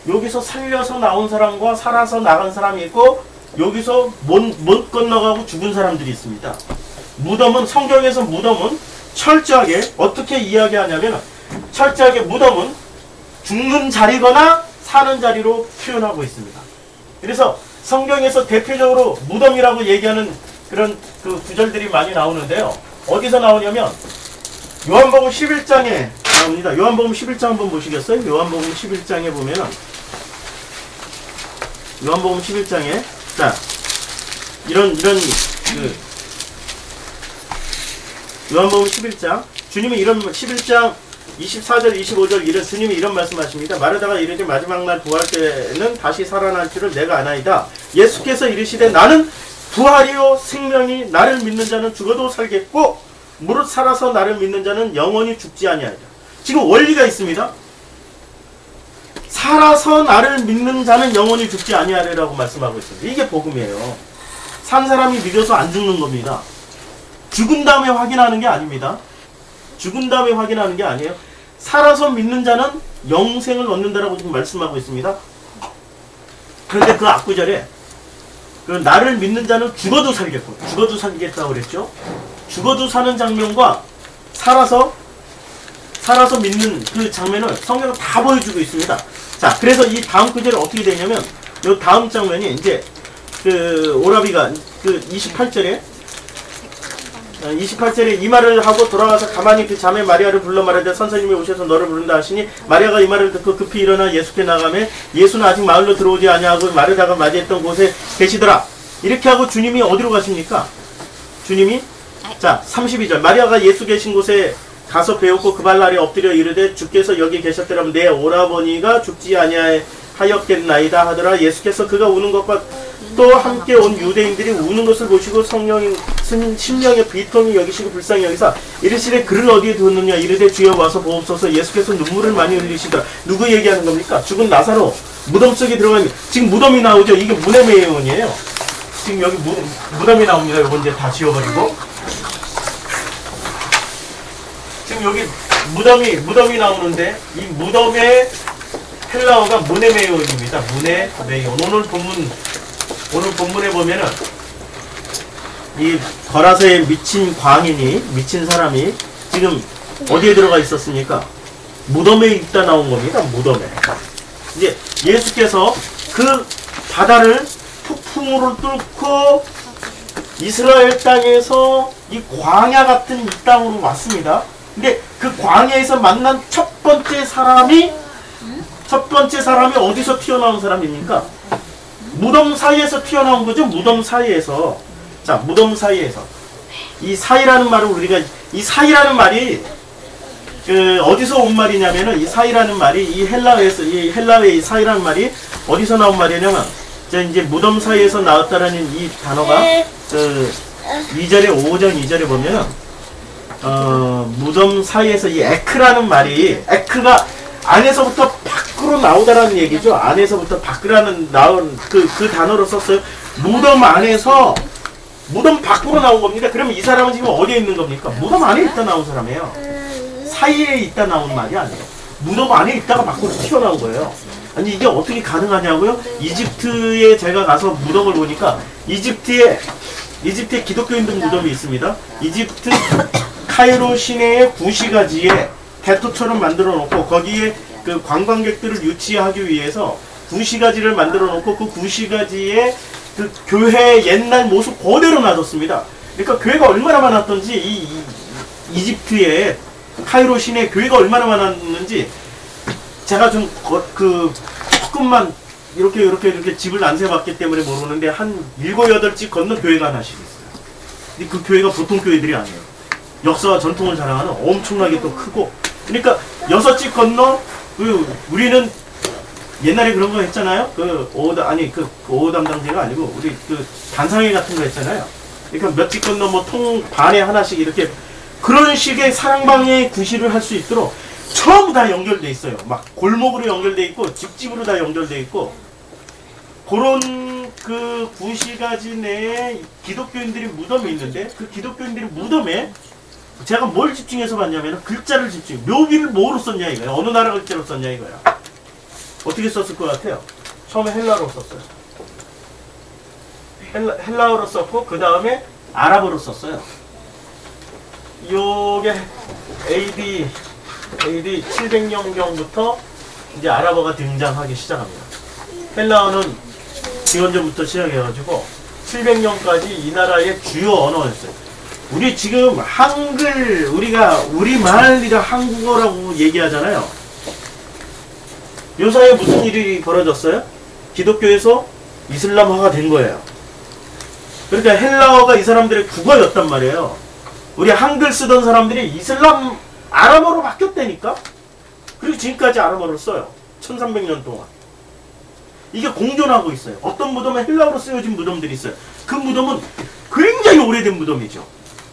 A: 여기서 살려서 나온 사람과 살아서 나간 사람이 있고 여기서 못 건너가고 죽은 사람들이 있습니다. 무덤은, 성경에서 무덤은 철저하게 어떻게 이야기하냐면 철저하게 무덤은 죽는 자리거나 사는 자리로 표현하고 있습니다. 그래서 성경에서 대표적으로 무덤이라고 얘기하는 그런 그 구절들이 많이 나오는데요. 어디서 나오냐면 요한복음 11장에 나옵니다. 요한복음 11장 한번 보시겠어요? 요한복음 11장에 보면은 요한복음 11장에 자 이런 그 요한복음 11장 주님이 이런 11장 24절 25절 이런 주님이 이런 말씀하십니다. 마르다가 이르되 마지막 날 부활 때는 다시 살아날 줄을 내가 아나이다. 예수께서 이르시되 나는 부활이요 생명이 나를 믿는 자는 죽어도 살겠고 무릇 살아서 나를 믿는 자는 영원히 죽지 아니하리라. 지금 원리가 있습니다. 살아서 나를 믿는 자는 영원히 죽지 아니하리라고 말씀하고 있습니다. 이게 복음이에요. 산 사람이 믿어서 안 죽는 겁니다. 죽은 다음에 확인하는 게 아닙니다. 죽은 다음에 확인하는 게 아니에요. 살아서 믿는 자는 영생을 얻는다라고 지금 말씀하고 있습니다. 그런데 그 앞구절에 그 나를 믿는 자는 죽어도 살겠고, 죽어도 살겠다고 그랬죠. 죽어도 사는 장면과 살아서 믿는 그 장면을 성경은 다 보여주고 있습니다. 자, 그래서 이 다음 구절이 어떻게 되냐면, 요 다음 장면이 이제 그 오라비가 그 28절에 이 말을 하고 돌아와서 가만히 그 자매 마리아를 불러 말하되 선생님이 오셔서 너를 부른다 하시니 마리아가 이 말을 듣고 급히 일어나 예수께 나가매 예수는 아직 마을로 들어오지 아니하고 마르다가 맞이했던 곳에 계시더라. 이렇게 하고 주님이 어디로 가십니까? 주님이 자 32절 마리아가 예수 계신 곳에 가서 배웠고 그 발 아래 엎드려 이르되 주께서 여기 계셨더라면 내 오라버니가 죽지 아니하였겠나이다 하더라. 예수께서 그가 우는 것과 또 함께 온 유대인들이 우는 것을 보시고 심령의 비통이 여기시고 불쌍히 여기사 이르시되 그를 어디에 두었느냐 이르되 주여 와서 보옵소서. 예수께서 눈물을 많이 흘리시더라. 누구 얘기하는 겁니까? 죽은 나사로 무덤 속에 들어가면 지금 무덤이 나오죠. 이게 문해매운이에요. 지금 여기 무덤이 나옵니다. 이거 이제 다 지워버리고 지금 여기 무덤이 나오는데 이 무덤의 헬라어가 문해매운입니다. 문해매운. 오늘 본문에 보면은 이 거라서에 미친 광인이 미친 사람이 지금 어디에 들어가 있었습니까? 무덤에 있다 나온 겁니다. 무덤에. 이제 예수께서 그 바다를 폭풍으로 뚫고 이스라엘 땅에서 이 광야 같은 이 땅으로 왔습니다. 근데 그 광야에서 만난 첫 번째 사람이 어디서 튀어나온 사람입니까? 무덤 사이에서 튀어나온 거죠. 무덤 사이에서. 자, 무덤 사이에서. 이 사이라는 말을 우리가 이 사이라는 말이 그 어디서 온 말이냐면은 이 사이라는 말이 이 헬라어의 이 사이라는 말이 어디서 나온 말이냐면 이제 무덤 사이에서 나왔다라는 이 단어가 그 2절에 5장 2절에 보면은 무덤 사이에서 이 에크라는 말이 에크가 안에서부터 밖으로 나오다라는 얘기죠. 안에서부터 밖으로 나온 그 단어로 썼어요. 무덤 안에서 무덤 밖으로 나온 겁니다. 그러면 이 사람은 지금 어디에 있는 겁니까? 무덤 안에 있다 나온 사람이에요. 사이에 있다 나온 말이 아니에요. 무덤 안에 있다가 밖으로 튀어나온 거예요. 아니 이게 어떻게 가능하냐고요? 이집트에 제가 가서 무덤을 보니까 이집트에 기독교인들 무덤이 있습니다. 이집트 카이로 시내의 구시가지에 대토처럼 만들어 놓고 거기에 그 관광객들을 유치하기 위해서 구시가지를 만들어 놓고 그 구시가지에 그 교회 옛날 모습 그대로 놔뒀습니다. 그러니까 교회가 얼마나 많았던지 이 이집트의 카이로 시내 교회가 얼마나 많았는지 제가 좀 조금만 이렇게 집을 안 세봤기 때문에 모르는데 한 7, 8집 건너 교회가 하나씩 있어요. 근데 그 교회가 보통 교회들이 아니에요. 역사와 전통을 자랑하는 엄청나게 또 크고 그러니까 6집 건너 우리는 옛날에 그런 거 했잖아요. 오호 담당제가 아니고 우리 그 단상회 같은 거 했잖아요. 그러니까 몇 집 건너 뭐 통 반에 하나씩 이렇게 그런 식의 사랑방의 구실을 할 수 있도록 전부 다 연결돼 있어요. 막 골목으로 연결돼 있고 집집으로 다 연결돼 있고 그런 그 구시가지 내에 기독교인들이 무덤이 있는데 그 기독교인들이 무덤에 제가 뭘 집중해서 봤냐면 글자를 집중. 묘비를 뭐로 썼냐 이거야. 어느 나라 글자로 썼냐 이거야. 어떻게 썼을 것 같아요? 처음에 헬라어로 썼어요. 헬라어로 썼고 그 다음에 아랍어로 썼어요. 요게 AD 700년경부터 이제 아랍어가 등장하기 시작합니다. 헬라어는 기원전부터 시작해가지고 700년까지 이 나라의 주요 언어였어요. 우리 지금 한글, 우리가 우리말이라 한국어라고 얘기하잖아요. 요사이에 무슨 일이 벌어졌어요? 기독교에서 이슬람화가 된 거예요. 그러니까 헬라어가 이 사람들의 국어였단 말이에요. 우리 한글 쓰던 사람들이 이슬람 아람어로 바뀌었다니까? 그리고 지금까지 아람어를 써요. 1300년 동안. 이게 공존하고 있어요. 어떤 무덤에 헬라어로 쓰여진 무덤들이 있어요. 그 무덤은 굉장히 오래된 무덤이죠.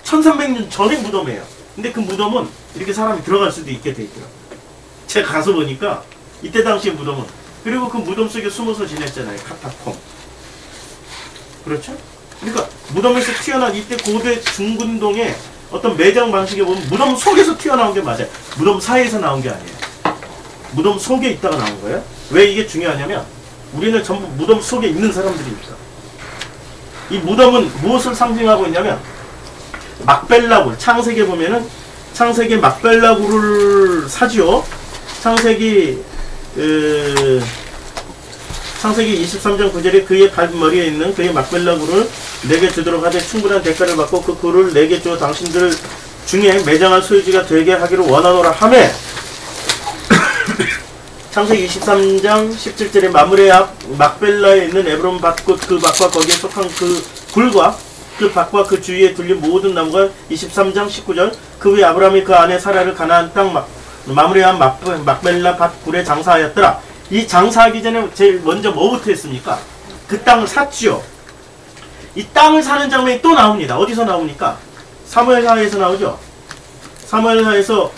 A: 1300년 전의 무덤이에요. 근데 그 무덤은 이렇게 사람이 들어갈 수도 있게 돼 있더라고요. 제가 가서 보니까 이때 당시의 무덤은, 그리고 그 무덤 속에 숨어서 지냈잖아요. 카타콤. 그렇죠? 그러니까 무덤에서 튀어나온 이때 고대 중근동의 어떤 매장 방식에 보면 무덤 속에서 튀어나온 게 맞아요. 무덤 사이에서 나온 게 아니에요. 무덤 속에 있다가 나온 거예요. 왜 이게 중요하냐면 우리는 전부 무덤 속에 있는 사람들이니까. 이 무덤은 무엇을 상징하고 있냐면 막벨라굴, 창세기에 보면은 창세기 막벨라굴을 사지요. 창세기 23장 9절에 그의 발머리에 있는 그의 막벨라굴을 내게 주도록 하되 충분한 대가를 받고 그 굴을 내게 주어 당신들 중에 매장할 소유지가 되게 하기를 원하노라 하매 창세기 23장 17절에 마므레 앞 막벨라에 있는 에브론 밭꽃 그 밭과 거기에 속한 그 굴과 그 밭과 그 주위에 둘린 모든 나무가 23장 19절 그 후에 아브라함이 그 아내 사라를 가나안 땅 마므레 앞 막벨라 밭 굴에 장사하였더라. 이 장사하기 전에 제일 먼저 뭐부터 했습니까? 그 땅을 샀지요. 이 땅을 사는 장면이 또 나옵니다. 어디서 나옵니까? 사무엘하에서 나오죠. 사무엘하에서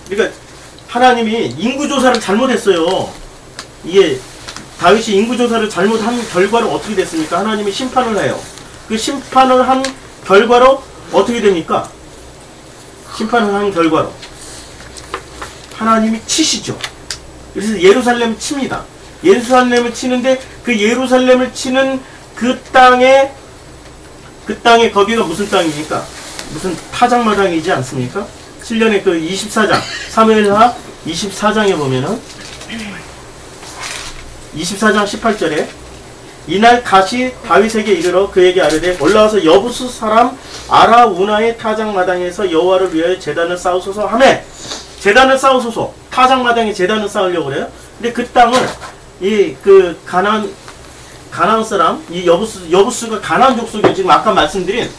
A: 그러니까 하나님이 인구조사를 잘못했어요. 이게 다윗이 인구조사를 잘못한 결과로 어떻게 됐습니까? 하나님이 심판을 해요. 그 심판을 한 결과로 어떻게 됩니까? 심판을 한 결과로 하나님이 치시죠. 그래서 예루살렘을 칩니다. 예루살렘을 치는데 그 예루살렘을 치는 그 땅에 거기가 무슨 땅입니까? 무슨 타작마당이지 않습니까? 7년에 그 24장 사무엘하 24장에 보면은 24장 18절에 이날 갓이 다윗에게 이르러 그에게 아뢰되 올라와서 여부스 사람 아라우나의 타작마당에서 여호와를 위하여 제단을 쌓으소서 하매 제단을 쌓으소서. 타작마당에 제단을 쌓으려고 그래요. 근데 그 땅을 가나안 사람 이 여부스가 가나안 족속이에요. 지금 아까 말씀드린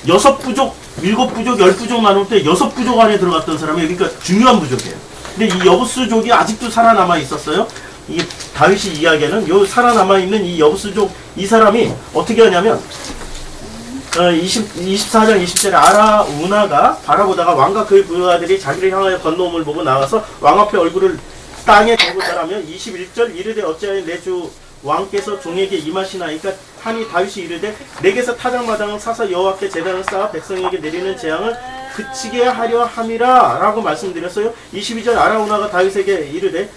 A: 6부족, 7부족, 10부족 나눌 때 6부족 안에 들어갔던 사람이 그러니까 중요한 부족이에요. 근데 이 여부스족이 아직도 살아남아 있었어요. 이 다윗이 이야기하는 요 살아남아 있는 이 여부스족 이 사람이 어떻게 하냐면 24장 20절에 아라우나가 바라보다가 왕과 그의 부하들이 자기를 향하여 건너옴을 보고 나가서 왕 앞에 얼굴을 땅에 대고 자라며 21절 이르되 어찌하여 내 주 왕께서 종에게 임하시나이까 하니 다윗이 이르되 내게서 타작마당을 사서 여호와께 제단을 쌓아 백성에게 내리는 재앙을 그치게 하려 함이라 라고 말씀드렸어요. 22절 아라우나가 다윗에게 이르되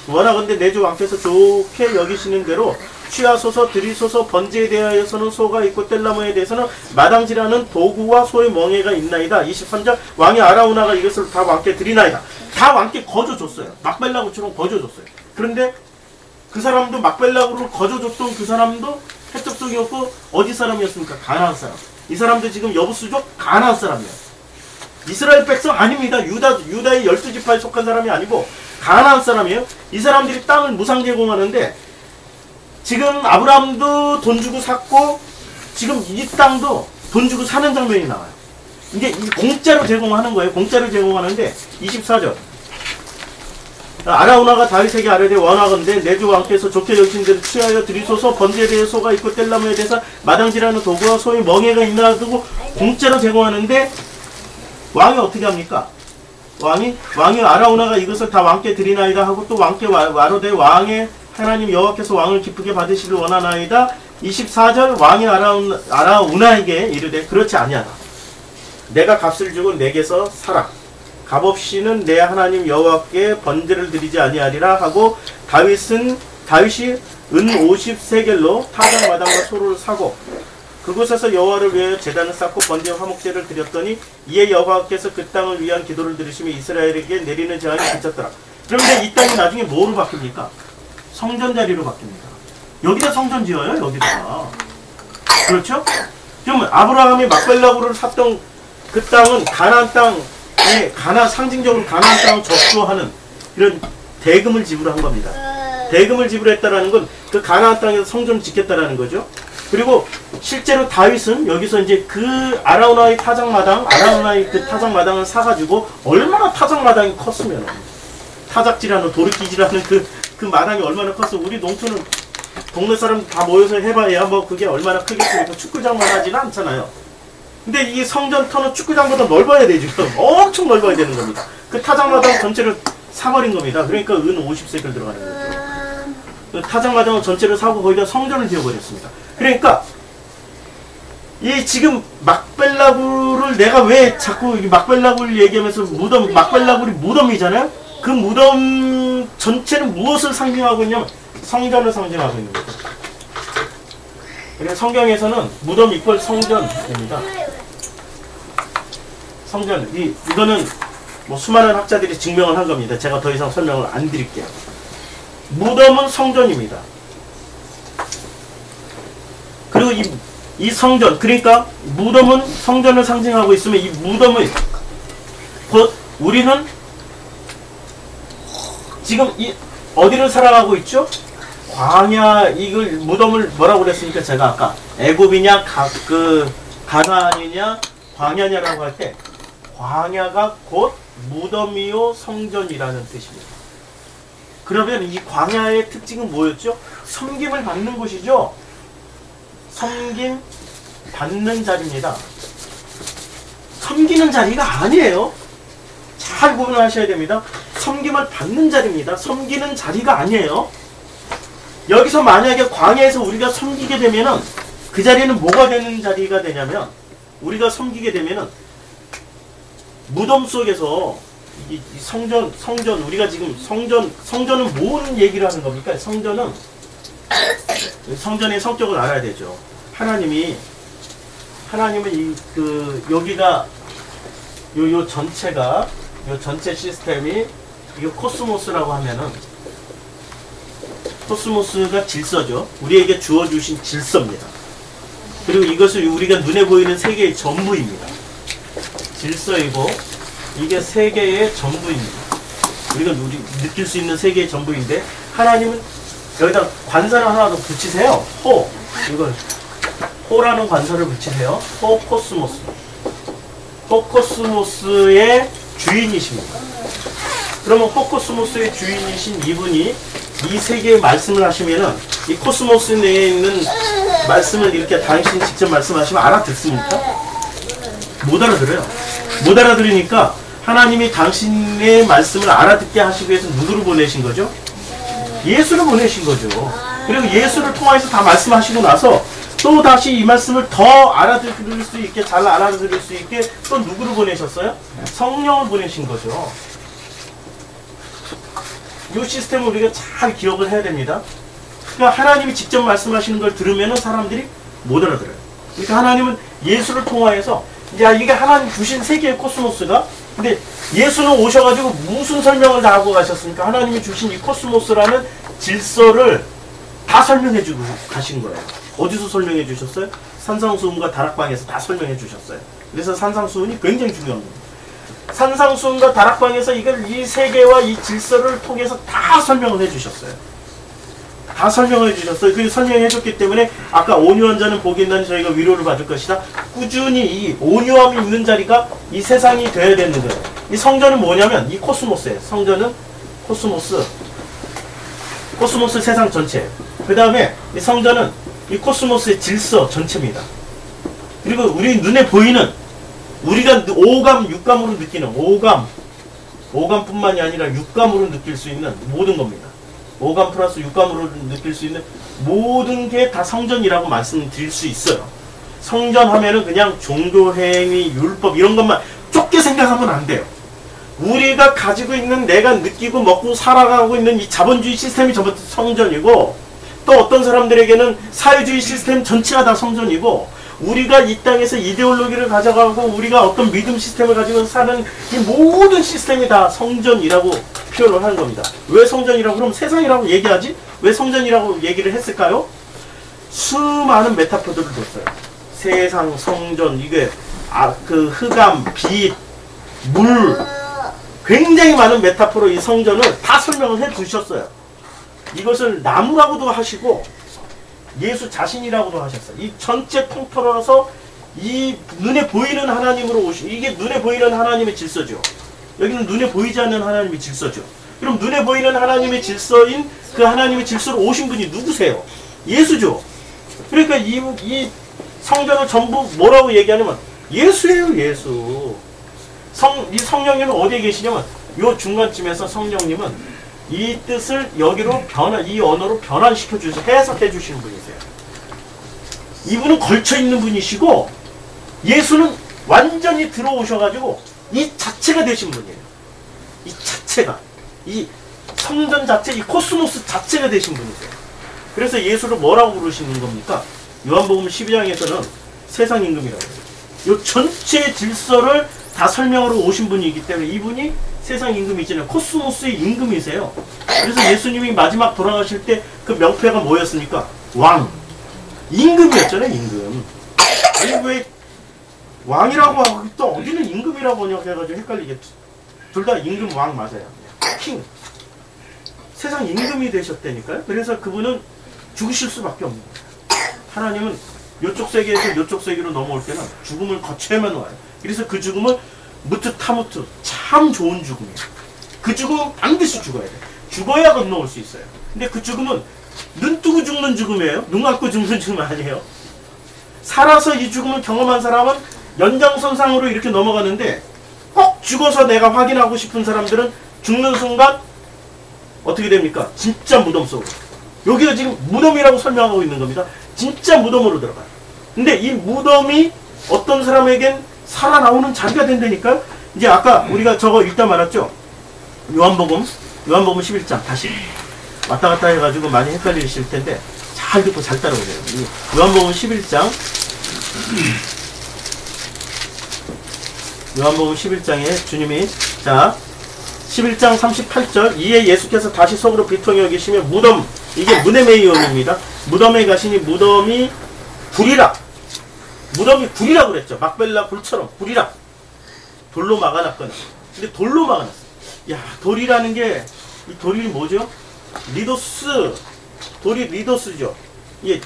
A: 원하건대 내 주 왕께서 좋게 여기시는 대로 취하소서 드리소서 번제에 대하여서는 소가 있고 뗄나무에 대해서는 마당질하는 도구와 소의 멍에가 있나이다. 23절 왕이 아라우나가 이것을 다 왕께 드리나이다. 다 왕께 거저줬어요. 막벨라구처럼 거저줬어요. 그런데 그 사람도 막벨라구를 거저줬던 그 사람도 해적족이었고 어디 사람이었습니까? 가나안 사람. 이 사람도 지금 여부수족 가나안 사람이에요. 이스라엘 백성 아닙니다. 유다의 12지파에 속한 사람이 아니고 가나안 사람이에요. 이 사람들이 땅을 무상 제공하는데 지금 아브라함도 돈 주고 샀고 지금 이 땅도 돈 주고 사는 장면이 나와요. 이제 공짜로 제공하는 거예요. 공짜로 제공하는데 24절 아라우나가 다윗에게 아뢰되 원하건대 내 주 왕께서 좋게 여기신 대로 취하여 드리소서. 번제에 대해 소가 있고 뗄나무에 대해서 마당질하는 도구와 소의 멍에가 있나 두고 공짜로 제공하는데 왕이 어떻게 합니까? 왕이 아라우나가 이것을 다 왕께 드리나이다 하고 또 왕께 와로되 왕의 하나님 여호와께서 왕을 기쁘게 받으시길 원하나이다. 24절 왕이 아라우나에게 이르되 그렇지 아니하다. 내가 값을 주고 내게서 사라. 값없이는 내 하나님 여호와께 번제를 드리지 아니하리라 하고 다윗이 은 50세겔로 타작마당과 소를 사고 그곳에서 여호와를 위하여 제단을 쌓고 번제와 화목제를 드렸더니 이에 여호와께서 그 땅을 위한 기도를 들으시며 이스라엘에게 내리는 재앙이 그쳤더라. 그런데 이 땅이 나중에 뭐로 바뀝니까? 성전 자리로 바뀝니다. 여기다 성전 지어요. 여기다가. 그렇죠? 그러면 아브라함이 막벨라구를 샀던 그 땅은 가나안 땅에 상징적으로 가나안 땅을 접수하는 이런 대금을 지불한 겁니다. 대금을 지불했다라는 건 그 가나안 땅에서 성전을 짓겠다라는 거죠. 그리고 실제로 다윗은 여기서 이제 그 아라우나의 타작마당을 사가지고 얼마나 타작마당이 컸으면 타작질하는 도르키질하는 그 마당이 얼마나 컸어. 우리 농촌은 동네 사람 다 모여서 해봐야 뭐 그게 얼마나 크겠습니까? 축구장만 하지는 않잖아요. 근데 이 성전터는 축구장보다 넓어야 되죠. 엄청 넓어야 되는 겁니다. 그 타작마당 전체를 사버린 겁니다. 그러니까 은 50세겔 들어가는 거죠. 그 타작마당 전체를 사고 거기다 성전을 지어버렸습니다. 그러니까 이 지금 막벨라굴을 내가 왜 자꾸 막벨라굴 얘기하면서 막벨라굴이 무덤이잖아요. 그 무덤 전체는 무엇을 상징하고 있냐면 성전을 상징하고 있는 거죠. 그래서 성경에서는 무덤 이퀄 성전입니다. 성전 이거는 뭐 수많은 학자들이 증명을 한 겁니다. 제가 더 이상 설명을 안 드릴게요. 무덤은 성전입니다. 그리고 이 성전, 그러니까 무덤은 성전을 상징하고 있으면 이 무덤을 곧 우리는 지금 어디를 살아가고 있죠? 광야, 이걸 무덤을 뭐라고 그랬습니까? 제가 아까 애굽이냐 가나안이냐 광야냐라고 할 때 광야가 곧 무덤이요 성전이라는 뜻입니다. 그러면 이 광야의 특징은 뭐였죠? 섬김을 받는 곳이죠. 섬김 받는 자리입니다. 섬기는 자리가 아니에요. 잘 구분하셔야 됩니다. 섬김을 받는 자리입니다. 섬기는 자리가 아니에요. 여기서 만약에 광야에서 우리가 섬기게 되면은 그 자리는 뭐가 되는 자리가 되냐면 우리가 섬기게 되면은 무덤 속에서 이 성전 우리가 지금 성전은 뭔 얘기를 하는 겁니까? 성전의 성격을 알아야 되죠. 하나님은 여기가 요 전체가 요 전체 시스템이 이거 코스모스라고 하면은 코스모스가 질서죠. 우리에게 주어주신 질서입니다. 그리고 이것을 우리가 눈에 보이는 세계의 전부입니다. 질서이고 이게 세계의 전부입니다. 우리가 느낄 수 있는 세계의 전부인데 하나님은 여기다 관사를 하나 더 붙이세요. 이걸 호라는 관사를 붙이세요. 코스모스. 코스모스의 주인이십니다. 그러면 코스모스의 주인이신 이분이 이 세계의 말씀을 하시면은 이 코스모스 내에 있는 말씀을 이렇게 당신이 직접 말씀하시면 알아듣습니까? 못 알아들어요. 못 알아들으니까 하나님이 당신의 말씀을 알아듣게 하시기 위해서 누구를 보내신 거죠? 예수를 보내신 거죠. 그리고 예수를 통해서 다 말씀하시고 나서 또 다시 이 말씀을 더 알아들을 수 있게, 잘 알아들을 수 있게 또 누구를 보내셨어요? 성령을 보내신 거죠. 이 시스템을 우리가 잘 기억을 해야 됩니다. 그러니까 하나님이 직접 말씀하시는 걸 들으면 사람들이 못 알아들어요. 그러니까 하나님은 예수를 통하여서 이게 하나님 주신 세계의 코스모스가, 근데 예수는 오셔가지고 무슨 설명을 다 하고 가셨습니까? 하나님이 주신 이 코스모스라는 질서를 다 설명해 주고 가신 거예요. 어디서 설명해 주셨어요? 산상수훈과 다락방에서 다 설명해 주셨어요. 그래서 산상수훈이 굉장히 중요한 겁니다. 산상수훈과 다락방에서 이 세계와 이 질서를 통해서 다 설명을 해 주셨어요. 다 설명해 주셨어요. 그 설명해 줬기 때문에 아까 온유한 자는 복이 있나니 저희가 위로를 받을 것이다. 꾸준히 이 온유함이 있는 자리가 이 세상이 되어야 되는 거예요. 이 성전은 뭐냐면 이 코스모스예요. 성전은 코스모스 세상 전체. 그 다음에 이 성전은 이 코스모스의 질서 전체입니다. 그리고 우리 눈에 보이는 우리가 오감, 육감으로 느끼는 오감뿐만이 아니라 육감으로 느낄 수 있는 모든 겁니다. 오감 플러스 육감으로 느낄 수 있는 모든 게 다 성전이라고 말씀드릴 수 있어요. 성전 하면은 그냥 종교행위, 율법 이런 것만 좁게 생각하면 안 돼요. 우리가 가지고 있는 내가 느끼고 먹고 살아가고 있는 이 자본주의 시스템이 전부 성전이고, 또 어떤 사람들에게는 사회주의 시스템 전체가 다 성전이고, 우리가 이 땅에서 이데올로기를 가져가고 우리가 어떤 믿음 시스템을 가지고 사는 이 모든 시스템이 다 성전이라고 표현을 하는 겁니다. 왜 성전이라고? 그럼 세상이라고 얘기하지? 왜 성전이라고 얘기를 했을까요? 수많은 메타포들을 뒀어요. 세상, 성전, 이게 그 흑암, 빛, 물, 굉장히 많은 메타포로 이 성전을 다 설명을 해 두셨어요. 이것을 나무라고도 하시고 예수 자신이라고도 하셨어요. 이 전체 통틀어서 이 눈에 보이는 하나님으로 이게 눈에 보이는 하나님의 질서죠. 여기는 눈에 보이지 않는 하나님의 질서죠. 그럼 눈에 보이는 하나님의 질서인 그 하나님의 질서로 오신 분이 누구세요? 예수죠. 그러니까 이 성전을 전부 뭐라고 얘기하냐면 예수예요, 예수. 이 성령님은 어디에 계시냐면 요 중간쯤에서 성령님은 이 뜻을 여기로 이 언어로 변환시켜 주셔서 해석해 주시는 분이세요. 이분은 걸쳐 있는 분이시고 예수는 완전히 들어오셔가지고 이 자체가 되신 분이에요. 이 자체가, 이 성전 자체, 이 코스모스 자체가 되신 분이세요. 그래서 예수를 뭐라고 부르시는 겁니까? 요한복음 12장에서는 세상 임금이라고 해요. 이 전체 질서를 다 설명하러 오신 분이기 때문에 이분이 세상 임금이 있잖아요. 코스모스의 임금이세요. 그래서 예수님이 마지막 돌아가실 때 그 명패가 뭐였습니까? 왕. 임금이었잖아요, 임금. 아니 왜 왕이라고 하고 또 어디는 임금이라고 하냐고 해가지고 헷갈리겠죠. 둘 다 임금 왕 맞아요. 킹. 세상 임금이 되셨다니까요. 그래서 그분은 죽으실 수밖에 없는 거예요. 하나님은 요쪽 세계에서 요쪽 세계로 넘어올 때는 죽음을 거쳐야만 와요. 그래서 그 죽음은 무트타무트, 참 좋은 죽음이에요. 그 죽음은 반드시 죽어야 돼. 죽어야 건너올 수 있어요. 근데 그 죽음은 눈 뜨고 죽는 죽음이에요. 눈 감고 죽는 죽음 아니에요. 살아서 이 죽음을 경험한 사람은 연장선상으로 이렇게 넘어가는데, 꼭 죽어서 내가 확인하고 싶은 사람들은 죽는 순간 어떻게 됩니까? 진짜 무덤 속으로. 여기가 지금 무덤이라고 설명하고 있는 겁니다. 진짜 무덤으로 들어가요. 근데 이 무덤이 어떤 사람에겐 살아나오는 자리가 된다니까요. 이제 아까 우리가 저거 읽다 말았죠. 요한복음 11장 다시 왔다 갔다 해가지고 많이 헷갈리실 텐데 잘 듣고 잘 따라오세요. 요한복음 11장 요한복음 11장에 주님이 11장 38절 이에 예수께서 다시 속으로 비통히 여기시며 무덤, 이게 무네메이온입니다. 무덤에 가시니 무덤이 불이라. 무덤이 불이라고 그랬죠. 막벨라 불처럼 불이라. 돌로 막아놨거나. 근데 돌로 막아놨어. 야, 돌이라는 게, 이 돌이 뭐죠? 리도스. 돌이 리도스죠. 예,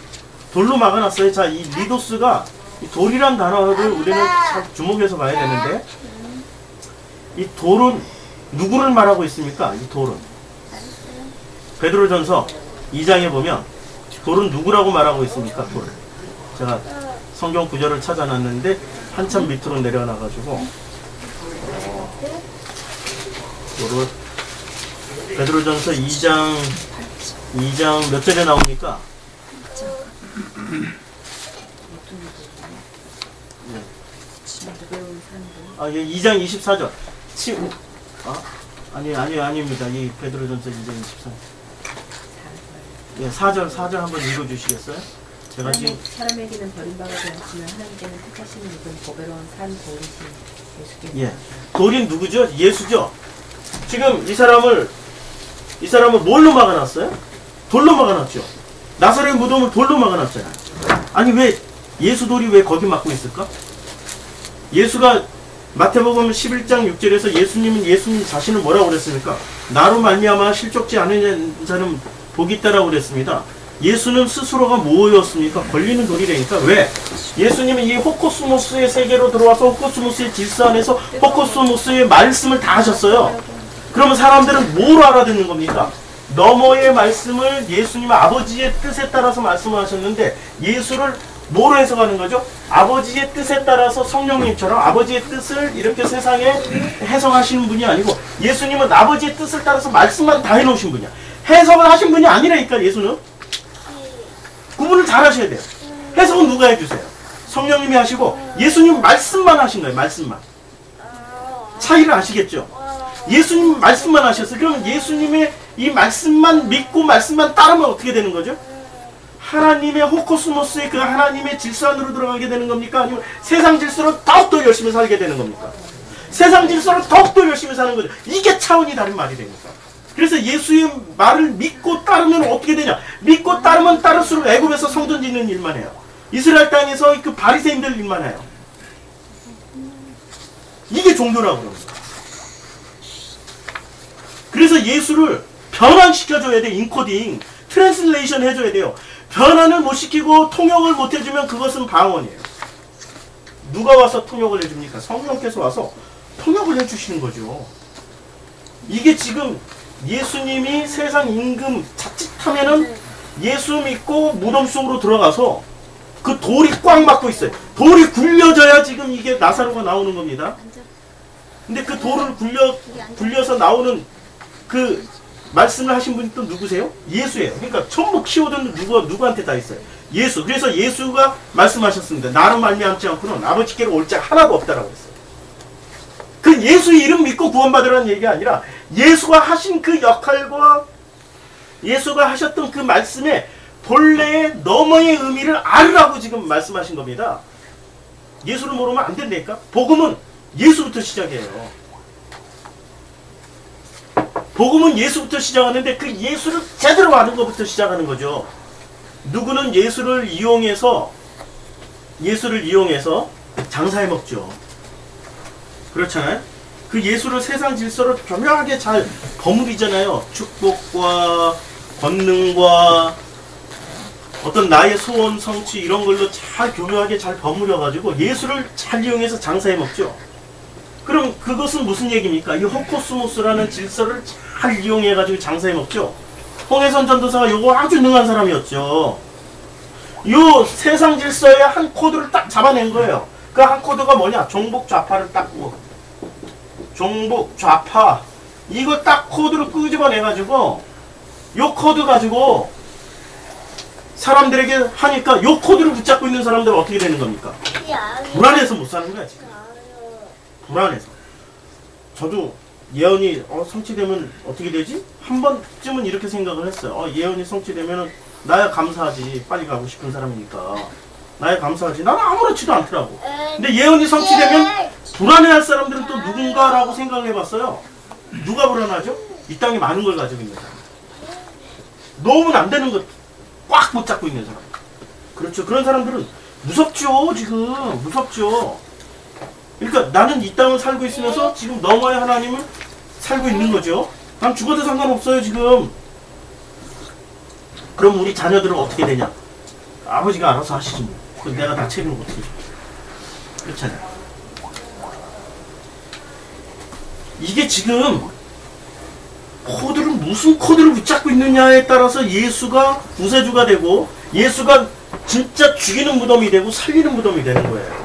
A: 돌로 막아놨어요. 자, 이 리도스가, 이 돌이란 단어를 우리는 잘 주목해서 봐야 되는데, 이 돌은 누구를 말하고 있습니까? 이 돌은. 베드로전서 2장에 보면, 돌은 누구라고 말하고 있습니까? 돌. 제가 성경 구절을 찾아놨는데 한참 밑으로 내려놔가지고 요로 베드로전서 2장 몇 절에 나옵니까? 예, 2장 24절. 아닙니다. 이 베드로전서 2장 24절. 예, 4절 한번 읽어주시겠어요? 제가 지금
B: 사람에게는 버림받아 되었지만 하나님께는 택하시는 이분 보배로운 산 돌이신 예수께서.
A: 예, 돌이 누구죠? 예수죠. 지금 이 사람을 뭘로 막아놨어요? 돌로 막아놨죠. 나사렛 무덤을 돌로 막아놨잖아요. 아니 왜 예수 돌이 왜 거기 막고 있을까? 예수가 마태복음 11장 6절에서 예수님 자신을 뭐라고 그랬습니까? 나로 말미암아 실족지 않은 자는 복이 있다라고 그랬습니다. 예수는 스스로가 뭐였습니까? 걸리는 돌이라니까. 왜? 예수님은 이 호코스모스의 세계로 들어와서 호코스모스의 질서 안에서 호코스모스의 말씀을 다 하셨어요. 그러면 사람들은 뭘 알아듣는 겁니까? 너머의 말씀을 예수님 아버지의 뜻에 따라서 말씀을 하셨는데 예수를 뭐로 해석하는 거죠? 아버지의 뜻에 따라서 성령님처럼 아버지의 뜻을 이렇게 세상에 해석하시는 분이 아니고 예수님은 아버지의 뜻을 따라서 말씀만 다 해놓으신 분이야. 해석을 하신 분이 아니라니까. 예수는 구분을 잘 하셔야 돼요. 해석은 누가 해주세요? 성령님이 하시고 예수님 말씀만 하신 거예요. 말씀만. 차이를 아시겠죠? 예수님 말씀만 하셨어요. 그럼 예수님의 이 말씀만 믿고 말씀만 따르면 어떻게 되는 거죠? 하나님의 호코스모스의 그 하나님의 질서 안으로 들어가게 되는 겁니까? 아니면 세상 질서로 더욱더 열심히 살게 되는 겁니까? 세상 질서로 더욱더 열심히 사는 거죠. 이게 차원이 다른 말이 됩니까? 그래서 예수의 말을 믿고 따르면 어떻게 되냐? 믿고 따르면 따를수록 애굽에서 성전 짓는 일만 해요. 이스라엘 땅에서 그 바리새인들 일만 해요. 이게 종교라고 그럽니다. 그래서 예수를 변환시켜줘야 돼. 인코딩, 트랜슬레이션 해줘야 돼요. 변환을 못 시키고 통역을 못 해주면 그것은 방언이에요. 누가 와서 통역을 해줍니까? 성령께서 와서 통역을 해주시는 거죠. 이게 지금 예수님이 세상 임금 자칫하면은 예수 믿고 무덤 속으로 들어가서 그 돌이 꽉 막고 있어요. 돌이 굴려져야 지금 이게 나사로가 나오는 겁니다. 근데 그 돌을 굴려서 나오는 그 말씀을 하신 분이 또 누구세요? 예수예요. 그러니까 전부 키워드는 누구한테 다 있어요. 예수. 그래서 예수가 말씀하셨습니다. 나로 말미암지 않고는 아버지께로 올 자 하나도 없다라고 했어요. 그 예수 이름 믿고 구원받으라는 얘기가 아니라 예수가 하신 그 역할과 예수가 하셨던 그 말씀의 본래의 너머의 의미를 알으라고 지금 말씀하신 겁니다. 예수를 모르면 안 된다니까? 복음은 예수부터 시작해요. 복음은 예수부터 시작하는데 그 예수를 제대로 아는 것부터 시작하는 거죠. 누구는 예수를 이용해서 장사해 먹죠. 그렇잖아요. 그 예수를 세상 질서를 교묘하게 잘 버무리잖아요. 축복과 권능과 어떤 나의 소원 성취 이런 걸로 잘 교묘하게 잘 버무려가지고 예수를 잘 이용해서 장사해 먹죠. 그럼 그것은 무슨 얘기입니까? 이 호코스모스라는 질서를 잘 이용해가지고 장사해 먹죠. 홍해선 전도사가 요거 아주 능한 사람이었죠. 요 세상 질서의 한 코드를 딱 잡아낸 거예요. 그 한 코드가 뭐냐? 종북 좌파를 딱 종북 좌파 이거 딱 코드를 끄집어내가지고 요 코드 가지고 사람들에게 하니까 요 코드를 붙잡고 있는 사람들은 어떻게 되는 겁니까? 불안해서 못 사는 거야 지금. 불안해서. 저도 예언이 성취되면 어떻게 되지? 한 번쯤은 이렇게 생각을 했어요. 예언이 성취되면 나야 감사하지. 빨리 가고 싶은 사람이니까 나야 감사하지. 나는 아무렇지도 않더라고. 근데 예언이 성취되면 불안해할 사람들은 또 누군가라고 생각을 해봤어요. 누가 불안하죠? 이 땅에 많은 걸 가지고 있는 사람. 놓으면 안 되는 것 꽉 붙잡고 있는 사람. 그렇죠. 그런 사람들은 무섭죠. 지금 무섭죠. 그러니까 나는 이 땅을 살고 있으면서 지금 너머의 하나님을 살고 있는 거죠. 난 죽어도 상관없어요 지금. 그럼 우리 자녀들은 어떻게 되냐? 아버지가 알아서 하시지 뭐. 그럼 내가 다 책임을 어떻게 줘. 그렇잖아요. 이게 지금 코드를 무슨 코드를 붙잡고 있느냐에 따라서 예수가 구세주가 되고 예수가 진짜 죽이는 무덤이 되고 살리는 무덤이 되는 거예요.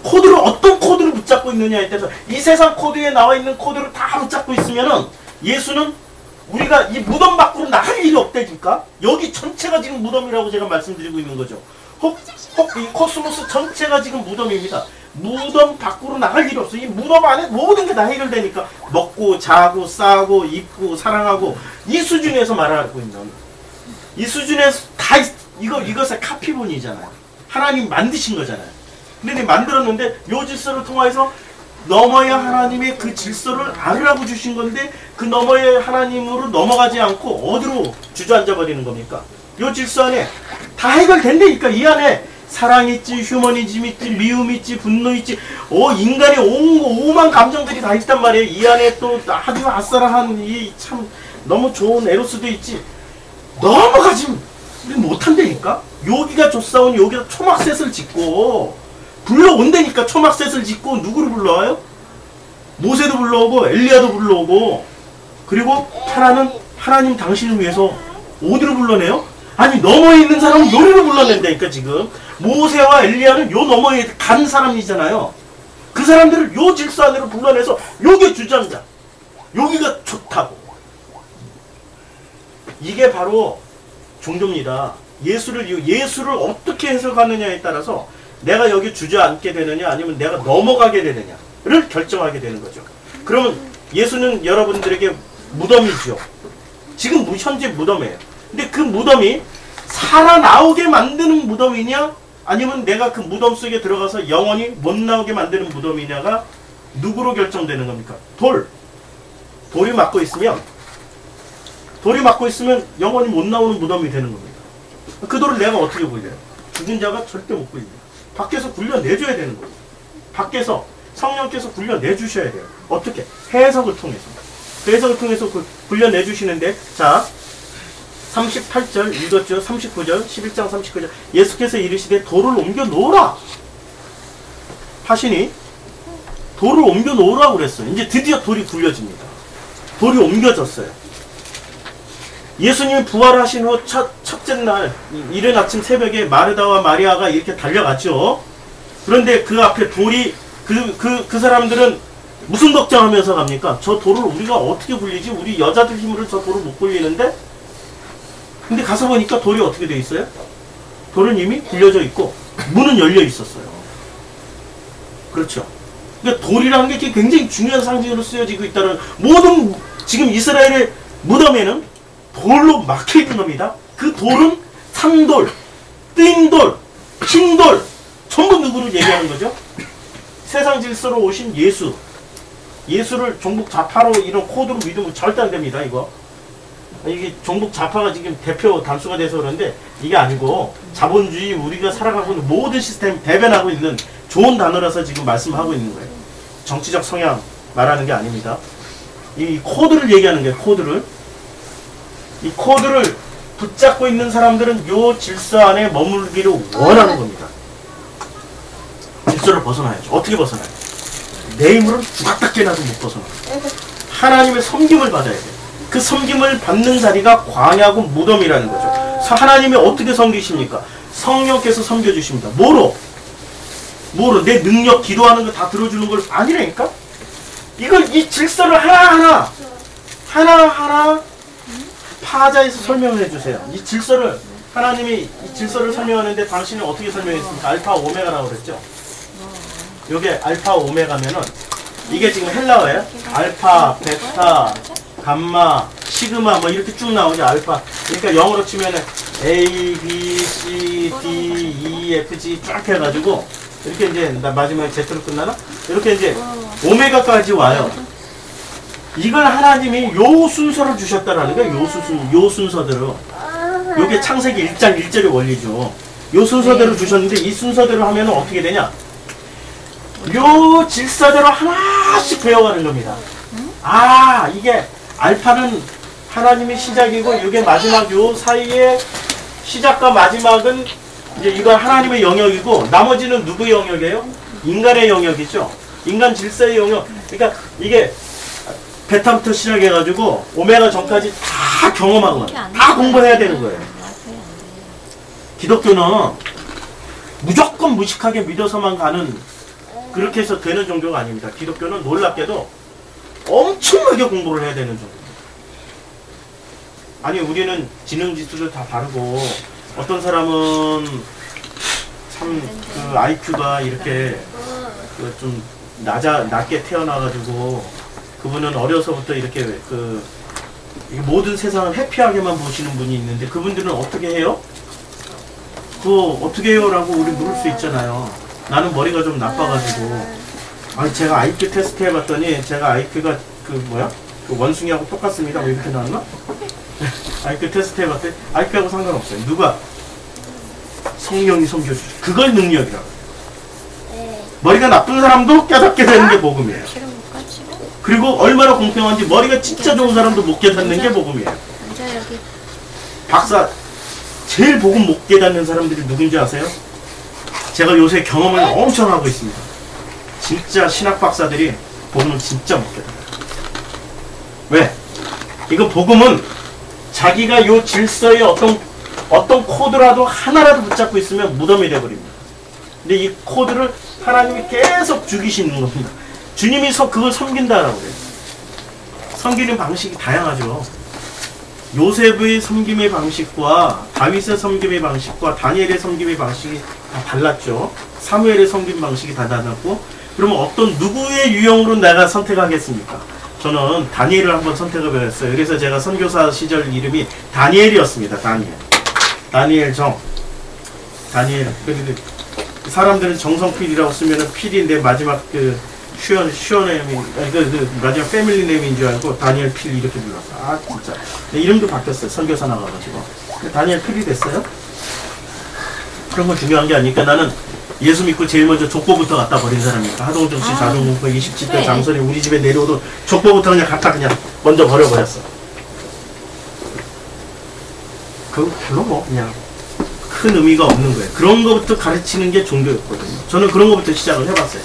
A: 코드를 어떤 코드를 붙잡고 있느냐에 따라서 이 세상 코드에 나와 있는 코드를 다 붙잡고 있으면은 예수는 우리가 이 무덤 밖으로 나갈 일이 없다니까. 여기 전체가 지금 무덤이라고 제가 말씀드리고 있는 거죠. 이 코스모스 전체가 지금 무덤입니다. 무덤 밖으로 나갈 일이 없어. 이 무덤 안에 모든 게 다 해결되니까 먹고 자고 싸고 입고 사랑하고 이 수준에서 말하고 있는 이 수준에서 다 이것의 카피본이잖아요. 하나님 만드신 거잖아요. 근데 만들었는데 요 질서를 통해서 너머의 하나님의 그 질서를 알으라고 주신 건데 그 너머의 하나님으로 넘어가지 않고 어디로 주저앉아 버리는 겁니까? 요 질서 안에 다 해결된다니까. 이 안에 사랑 있지, 휴머니즘 있지, 미움 있지, 분노 있지, 인간의 오만 감정들이 다 있단 말이에요. 이 안에 또 아주 아싸라한 이 참 너무 좋은 에로스도 있지. 넘어가지 못한다니까. 여기가 조사온 여기다 초막셋을 짓고 불러온다니까. 초막셋을 짓고 누구를 불러와요? 모세도 불러오고 엘리야도 불러오고, 그리고 하나님 당신을 위해서 어디로 불러내요? 아니 너머에 있는 사람은 요리로 불러낸다니까. 지금 모세와 엘리야는 요 너머에 간 사람이잖아요. 그 사람들을 요 질서 안으로 불러내서 요게 주장자, 여기가 좋다고. 이게 바로 종교입니다. 예수를 어떻게 해석하느냐에 따라서 내가 여기 주저앉게 되느냐 아니면 내가 넘어가게 되느냐를 결정하게 되는 거죠. 그러면 예수는 여러분들에게 무덤이죠. 지금 현재 무덤이에요. 근데 그 무덤이 살아나오게 만드는 무덤이냐 아니면 내가 그 무덤 속에 들어가서 영원히 못 나오게 만드는 무덤이냐가 누구로 결정되는 겁니까? 돌이 막고 있으면 영원히 못 나오는 무덤이 되는 겁니다. 그 돌을 내가 어떻게 굴려요? 죽은 자가 절대 못 굴립니다. 밖에서 굴려내줘야 되는 거예요. 밖에서 성령께서 굴려내주셔야 돼요. 어떻게? 해석을 통해서 굴려내주시는데, 자 38절 읽었죠? 39절 11장 39절 예수께서 이르시되 돌을 옮겨 놓으라 하시니 돌을 옮겨 놓으라고 그랬어요. 이제 드디어 돌이 굴려집니다. 돌이 옮겨졌어요. 예수님이 부활하신 후 첫째 날 이른 아침 새벽에 마르다와 마리아가 이렇게 달려갔죠. 그런데 그 앞에 돌이 그 사람들은 무슨 걱정하면서 갑니까? 저 돌을 우리가 어떻게 굴리지? 우리 여자들 힘으로 저 돌을 못 굴리는데? 근데 가서 보니까 돌이 어떻게 돼 있어요? 돌은 이미 굴려져 있고 문은 열려 있었어요. 그렇죠. 그러니까 돌이라는 게 굉장히 중요한 상징으로 쓰여지고 있다는, 모든 지금 이스라엘의 무덤에는 돌로 막혀 있는 겁니다. 그 돌은 산돌, 띵돌, 흰돌 전부 누구를 얘기하는 거죠? 세상 질서로 오신 예수를 종북 좌파로 이런 코드로 믿으면 절대 안 됩니다. 이게 종북 좌파가 지금 대표 단수가 돼서 그런데 이게 아니고 자본주의, 우리가 살아가고 있는 모든 시스템 대변하고 있는 좋은 단어라서 지금 말씀하고 있는 거예요. 정치적 성향 말하는 게 아닙니다. 이 코드를 얘기하는 거예요. 이 코드를 붙잡고 있는 사람들은 요 질서 안에 머물기를 원하는 겁니다. 질서를 벗어나야죠. 어떻게 벗어나요? 내 힘으로는 죽었다 깨나도 못 벗어나요. 하나님의 섬김을 받아야 돼요. 그 섬김을 받는 자리가 광야고 무덤이라는 거죠. 하나님이 어떻게 섬기십니까? 성령께서 섬겨주십니다. 뭐로? 내 능력, 기도하는 거 다 들어주는 걸 아니라니까? 이 질서를 하나하나 파자에서 설명을 해주세요. 이 질서를, 하나님이 이 질서를 설명하는데 당신은 어떻게 설명했습니까? 알파 오메가라고 그랬죠? 요게 알파 오메가면은 이게 지금 헬라어예요. 알파, 베타, 감마, 시그마 뭐 이렇게 쭉 나오죠. 알파. 그러니까 영어로 치면은 A, B, C, D, E, F, G 쫙 해가지고 이렇게 이제 마지막에 Z로 끝나나? 이렇게 이제 오메가까지 와요. 이걸 하나님이 요 순서를 주셨다라는 거예요. 요 순서대로. 요게 창세기 1장 1절의 원리죠. 요 순서대로 주셨는데 이 순서대로 하면 어떻게 되냐? 요 질서대로 하나씩 배워가는 겁니다. 이게 알파는 하나님의 시작이고 이게 마지막, 요 사이에 시작과 마지막은 이제 이거 하나님의 영역이고 나머지는 누구의 영역이에요? 인간의 영역이죠. 인간 질서의 영역. 그러니까 이게 베타부터 시작해가지고 오메가 전까지 다 경험하고 다 공부해야 되는 거예요. 기독교는 무조건 무식하게 믿어서만 가는, 그렇게 해서 되는 종교가 아닙니다. 기독교는 놀랍게도 엄청나게 공부를 해야 되는 종교입니다. 아니 우리는 지능지수를 다 다르고 어떤 사람은 참 그 IQ가 이렇게 좀 낮게 태어나가지고 그분은 어려서부터 이렇게 모든 세상을 해피하게만 보시는 분이 있는데 그분들은 어떻게 해요? 어떻게 해요? 라고 우리 물을 수 있잖아요. 나는 머리가 좀 나빠가지고 제가 IQ 테스트 해봤더니 제가 IQ가 그 원숭이하고 똑같습니다. 뭐 이렇게 나왔나? IQ 테스트 해봤더니 IQ하고 상관없어요. 누가? 성령이 섬겨주죠. 그걸 능력이라고. 머리가 나쁜 사람도 깨닫게 되는 게 복음이에요. 그리고 얼마나 공평한지 머리가 진짜 좋은 사람도 못 깨닫는 게 복음이에요. 박사, 제일 복음 못 깨닫는 사람들이 누군지 아세요? 제가 요새 경험을 엄청 하고 있습니다. 진짜 신학 박사들이 복음은 진짜 못 깨달아요. 왜? 이거 복음은 자기가 요 질서의 어떤 코드라도 하나라도 붙잡고 있으면 무덤이 되어버립니다. 근데 이 코드를 하나님이 계속 죽이시는 겁니다. 주님이 그걸 섬긴다라고 그래요. 섬기는 방식이 다양하죠. 요셉의 섬김의 방식과 다윗의 섬김의 방식과 다니엘의 섬김의 방식이 다 달랐죠. 사무엘의 섬김 방식이 다 달랐고, 그러면 어떤 누구의 유형으로 내가 선택하겠습니까? 저는 다니엘을 한번 선택을 했어요. 그래서 제가 선교사 시절 이름이 다니엘이었습니다. 다니엘 정. 다니엘. 사람들은 정성필이라고 쓰면은 필인데 마지막 그 슈어네임이 마지막 패밀리 네임인 줄 알고 다니엘 필 이렇게 불렀어. 아 진짜. 이름도 바뀌었어요. 선교사 나가가지고. 다니엘 필이 됐어요. 그런 건 중요한 게 아니니까 나는 예수 믿고 제일 먼저 족보부터 갖다 버린 사람이니까. 하동정 씨 자동공포 27대 네. 장선이 우리 집에 내려오도 족보부터 그냥 갖다 그냥 먼저 버려버렸어. 그거 별로 뭐 그냥 큰 의미가 없는 거예요. 그런 거부터 가르치는 게 종교였거든요. 저는 그런 거부터 시작을 해봤어요.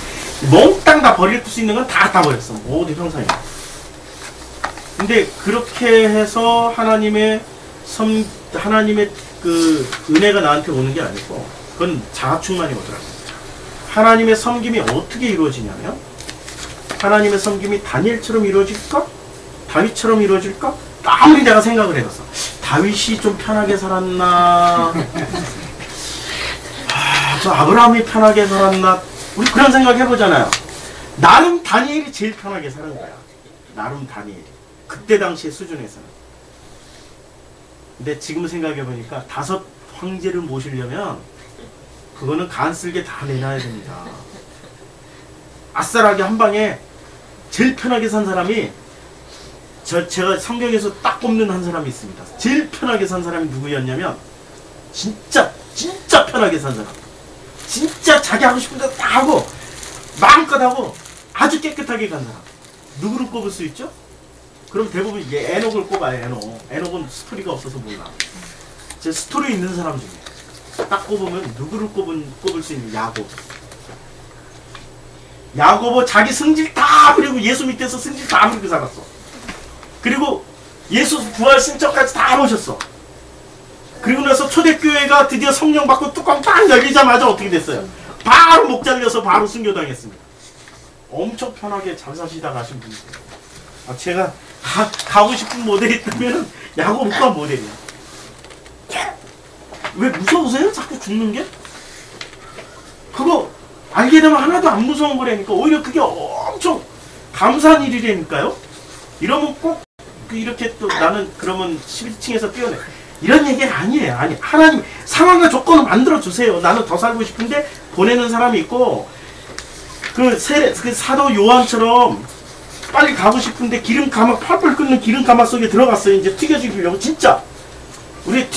A: 몽땅 다 버릴 수 있는 건 다 버렸어. 모든 형상이. 근데 그렇게 해서 하나님의 그 은혜가 나한테 오는 게 아니고 그건 자아충만이 오더라고요. 하나님의 섬김이 어떻게 이루어지냐면 하나님의 섬김이 다니엘처럼 이루어질까? 다윗처럼 이루어질까? 아무리 내가 생각을 해봤어. 다윗이 좀 편하게 살았나? 저 아브라함이 편하게 살았나? 우리 그런 생각 해보잖아요. 나름 다니엘이 제일 편하게 사는 거야. 나름 다니엘이. 그때 당시의 수준에서는. 근데 지금 생각해보니까 5 황제를 모시려면 그거는 간 쓸게 다 내놔야 됩니다. 아싸라게 한 방에 제일 편하게 산 사람이 제가 성경에서 딱 꼽는 한 사람이 있습니다. 제일 편하게 산 사람이 누구였냐면 진짜 편하게 산 사람. 진짜 자기 하고 싶은 대로 다 하고 마음껏 하고 아주 깨끗하게 간 사람. 누구를 꼽을 수 있죠? 그럼 대부분 에녹을 꼽아요. 에녹은 스토리가 없어서 몰라. 제 스토리 있는 사람 중에 딱 꼽으면 누구를 꼽을 수 있는 야고보 자기 승질 다 부리고 예수 밑에서 승질 다 부리고 살았어. 그리고 예수 부활 신적까지 다 모셨어. 그리고 나서 초대교회가 드디어 성령 받고 뚜껑 딱 열리자마자 어떻게 됐어요? 바로 목 잘려서 바로 순교당했습니다. 엄청 편하게 잘 사시다 가신 분이세요. 제가 가고 싶은 모델이 있다면 야고보가 모델이야. 왜 무서우세요? 자꾸 죽는 게? 그거 알게 되면 하나도 안 무서운 거라니까. 오히려 그게 엄청 감사한 일이라니까요. 이러면 꼭 이렇게 또 나는 그러면 11층에서 뛰어내. 이런 얘기가 아니에요. 아니, 하나님 상황과 조건을 만들어 주세요. 나는 더 살고 싶은데 보내는 사람이 있고, 그 사도 요한처럼 빨리 가고 싶은데 기름 가마 펄펄 끓는 기름 가마 속에 들어갔어요. 이제 튀겨주려고. 진짜 우리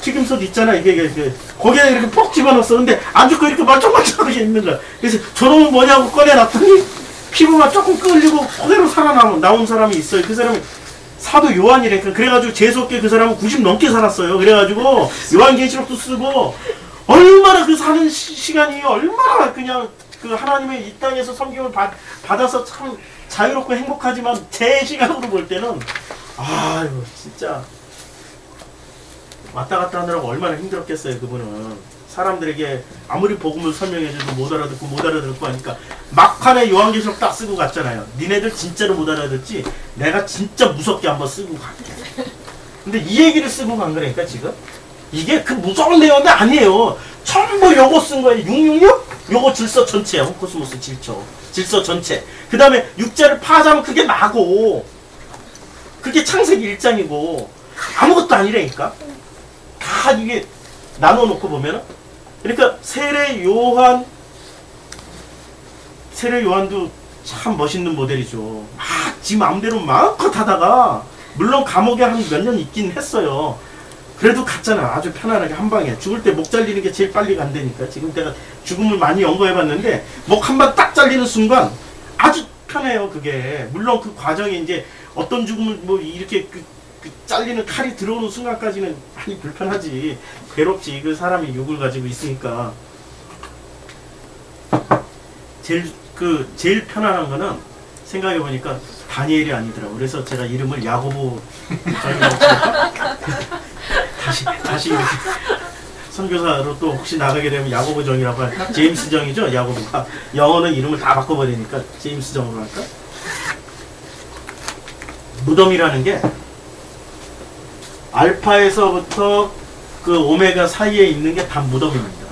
A: 튀김솥 있잖아. 이게 거기에 이렇게 퍽 집어넣었어. 근데 안 죽고 이렇게 멀쩡멀쩡하게 있는 거야. 그래서 저놈은 뭐냐고 꺼내놨더니 피부가 조금 끓이고 그대로 나온 사람이 있어요. 그 사람이 사도 요한이래니까. 그래가지고 재수없게 그 사람은 90 넘게 살았어요. 그래가지고 요한계시록도 쓰고 얼마나 그 사는 시간이 얼마나 그냥 그 하나님의 이 땅에서 섬김을 받아서 참 자유롭고 행복하지만 제 시각으로 볼 때는 아이고 진짜 왔다 갔다 하느라고 얼마나 힘들었겠어요. 그분은 사람들에게 아무리 복음을 설명해줘도 못 알아듣고 하니까 막판에 요한계시록 딱 쓰고 갔잖아요. 니네들 진짜로 못 알아듣지 내가 진짜 무섭게 한번 쓰고 갈게. 근데 이 얘기를 쓰고 간 거라니까 지금. 이게 그 무서운 내용이 아니에요. 전부 요거 쓴 거예요. 666? 요거 질서 전체야. 홈코스모스 질서 전체. 그 다음에 6자를 파자면 그게 나고 그게 창세기 1장이고 아무것도 아니라니까. 다 이게 나눠놓고 보면은, 그러니까 세례 요한도 참 멋있는 모델이죠. 지 마음대로 마음껏 하다가 물론 감옥에 한 몇 년 있긴 했어요. 그래도 갔잖아. 아주 편안하게 한 방에. 죽을 때 목 잘리는 게 제일 빨리 간다니까. 지금 내가 죽음을 많이 연구해봤는데 목 한 방 딱 잘리는 순간 아주 편해요. 그게 물론 그 과정이 이제 어떤 죽음을 뭐 이렇게 그 잘리는 칼이 들어오는 순간까지는 많이 불편하지. 괴롭지. 그 사람이 욕을 가지고 있으니까. 제일 그 제일 편안한 거는 생각해보니까 다니엘이 아니더라고. 그래서 제가 이름을 야고보 정이라고 칠까? 다시 이렇게 선교사로 또 혹시 나가게 되면 야고보 정이라고 할까? 제임스 정이죠, 야고보가. 영어는 이름을 다 바꿔버리니까 제임스 정으로 할까? 무덤이라는 게 알파에서부터 그 오메가 사이에 있는 게 다 무덤입니다.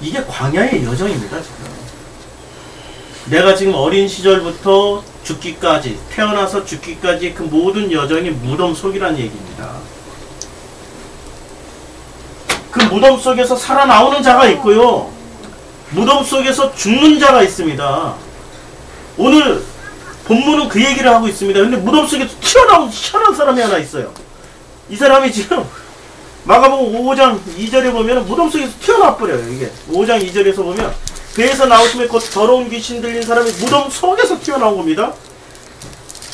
A: 이게 광야의 여정입니다, 지금. 내가 지금 어린 시절부터 죽기까지, 태어나서 죽기까지 그 모든 여정이 무덤 속이라는 얘기입니다. 그 무덤 속에서 살아나오는 자가 있고요. 무덤 속에서 죽는 자가 있습니다. 오늘 본문은 그 얘기를 하고 있습니다. 근데 무덤 속에서 튀어나온 희한한 사람이 하나 있어요. 이 사람이 지금 마가복음 5장 2절에 보면 무덤 속에서 튀어나와 버려요. 이게 5장 2절에서 보면 배에서 나오시면 곧 더러운 귀신 들린 사람이 무덤 속에서 튀어나온 겁니다.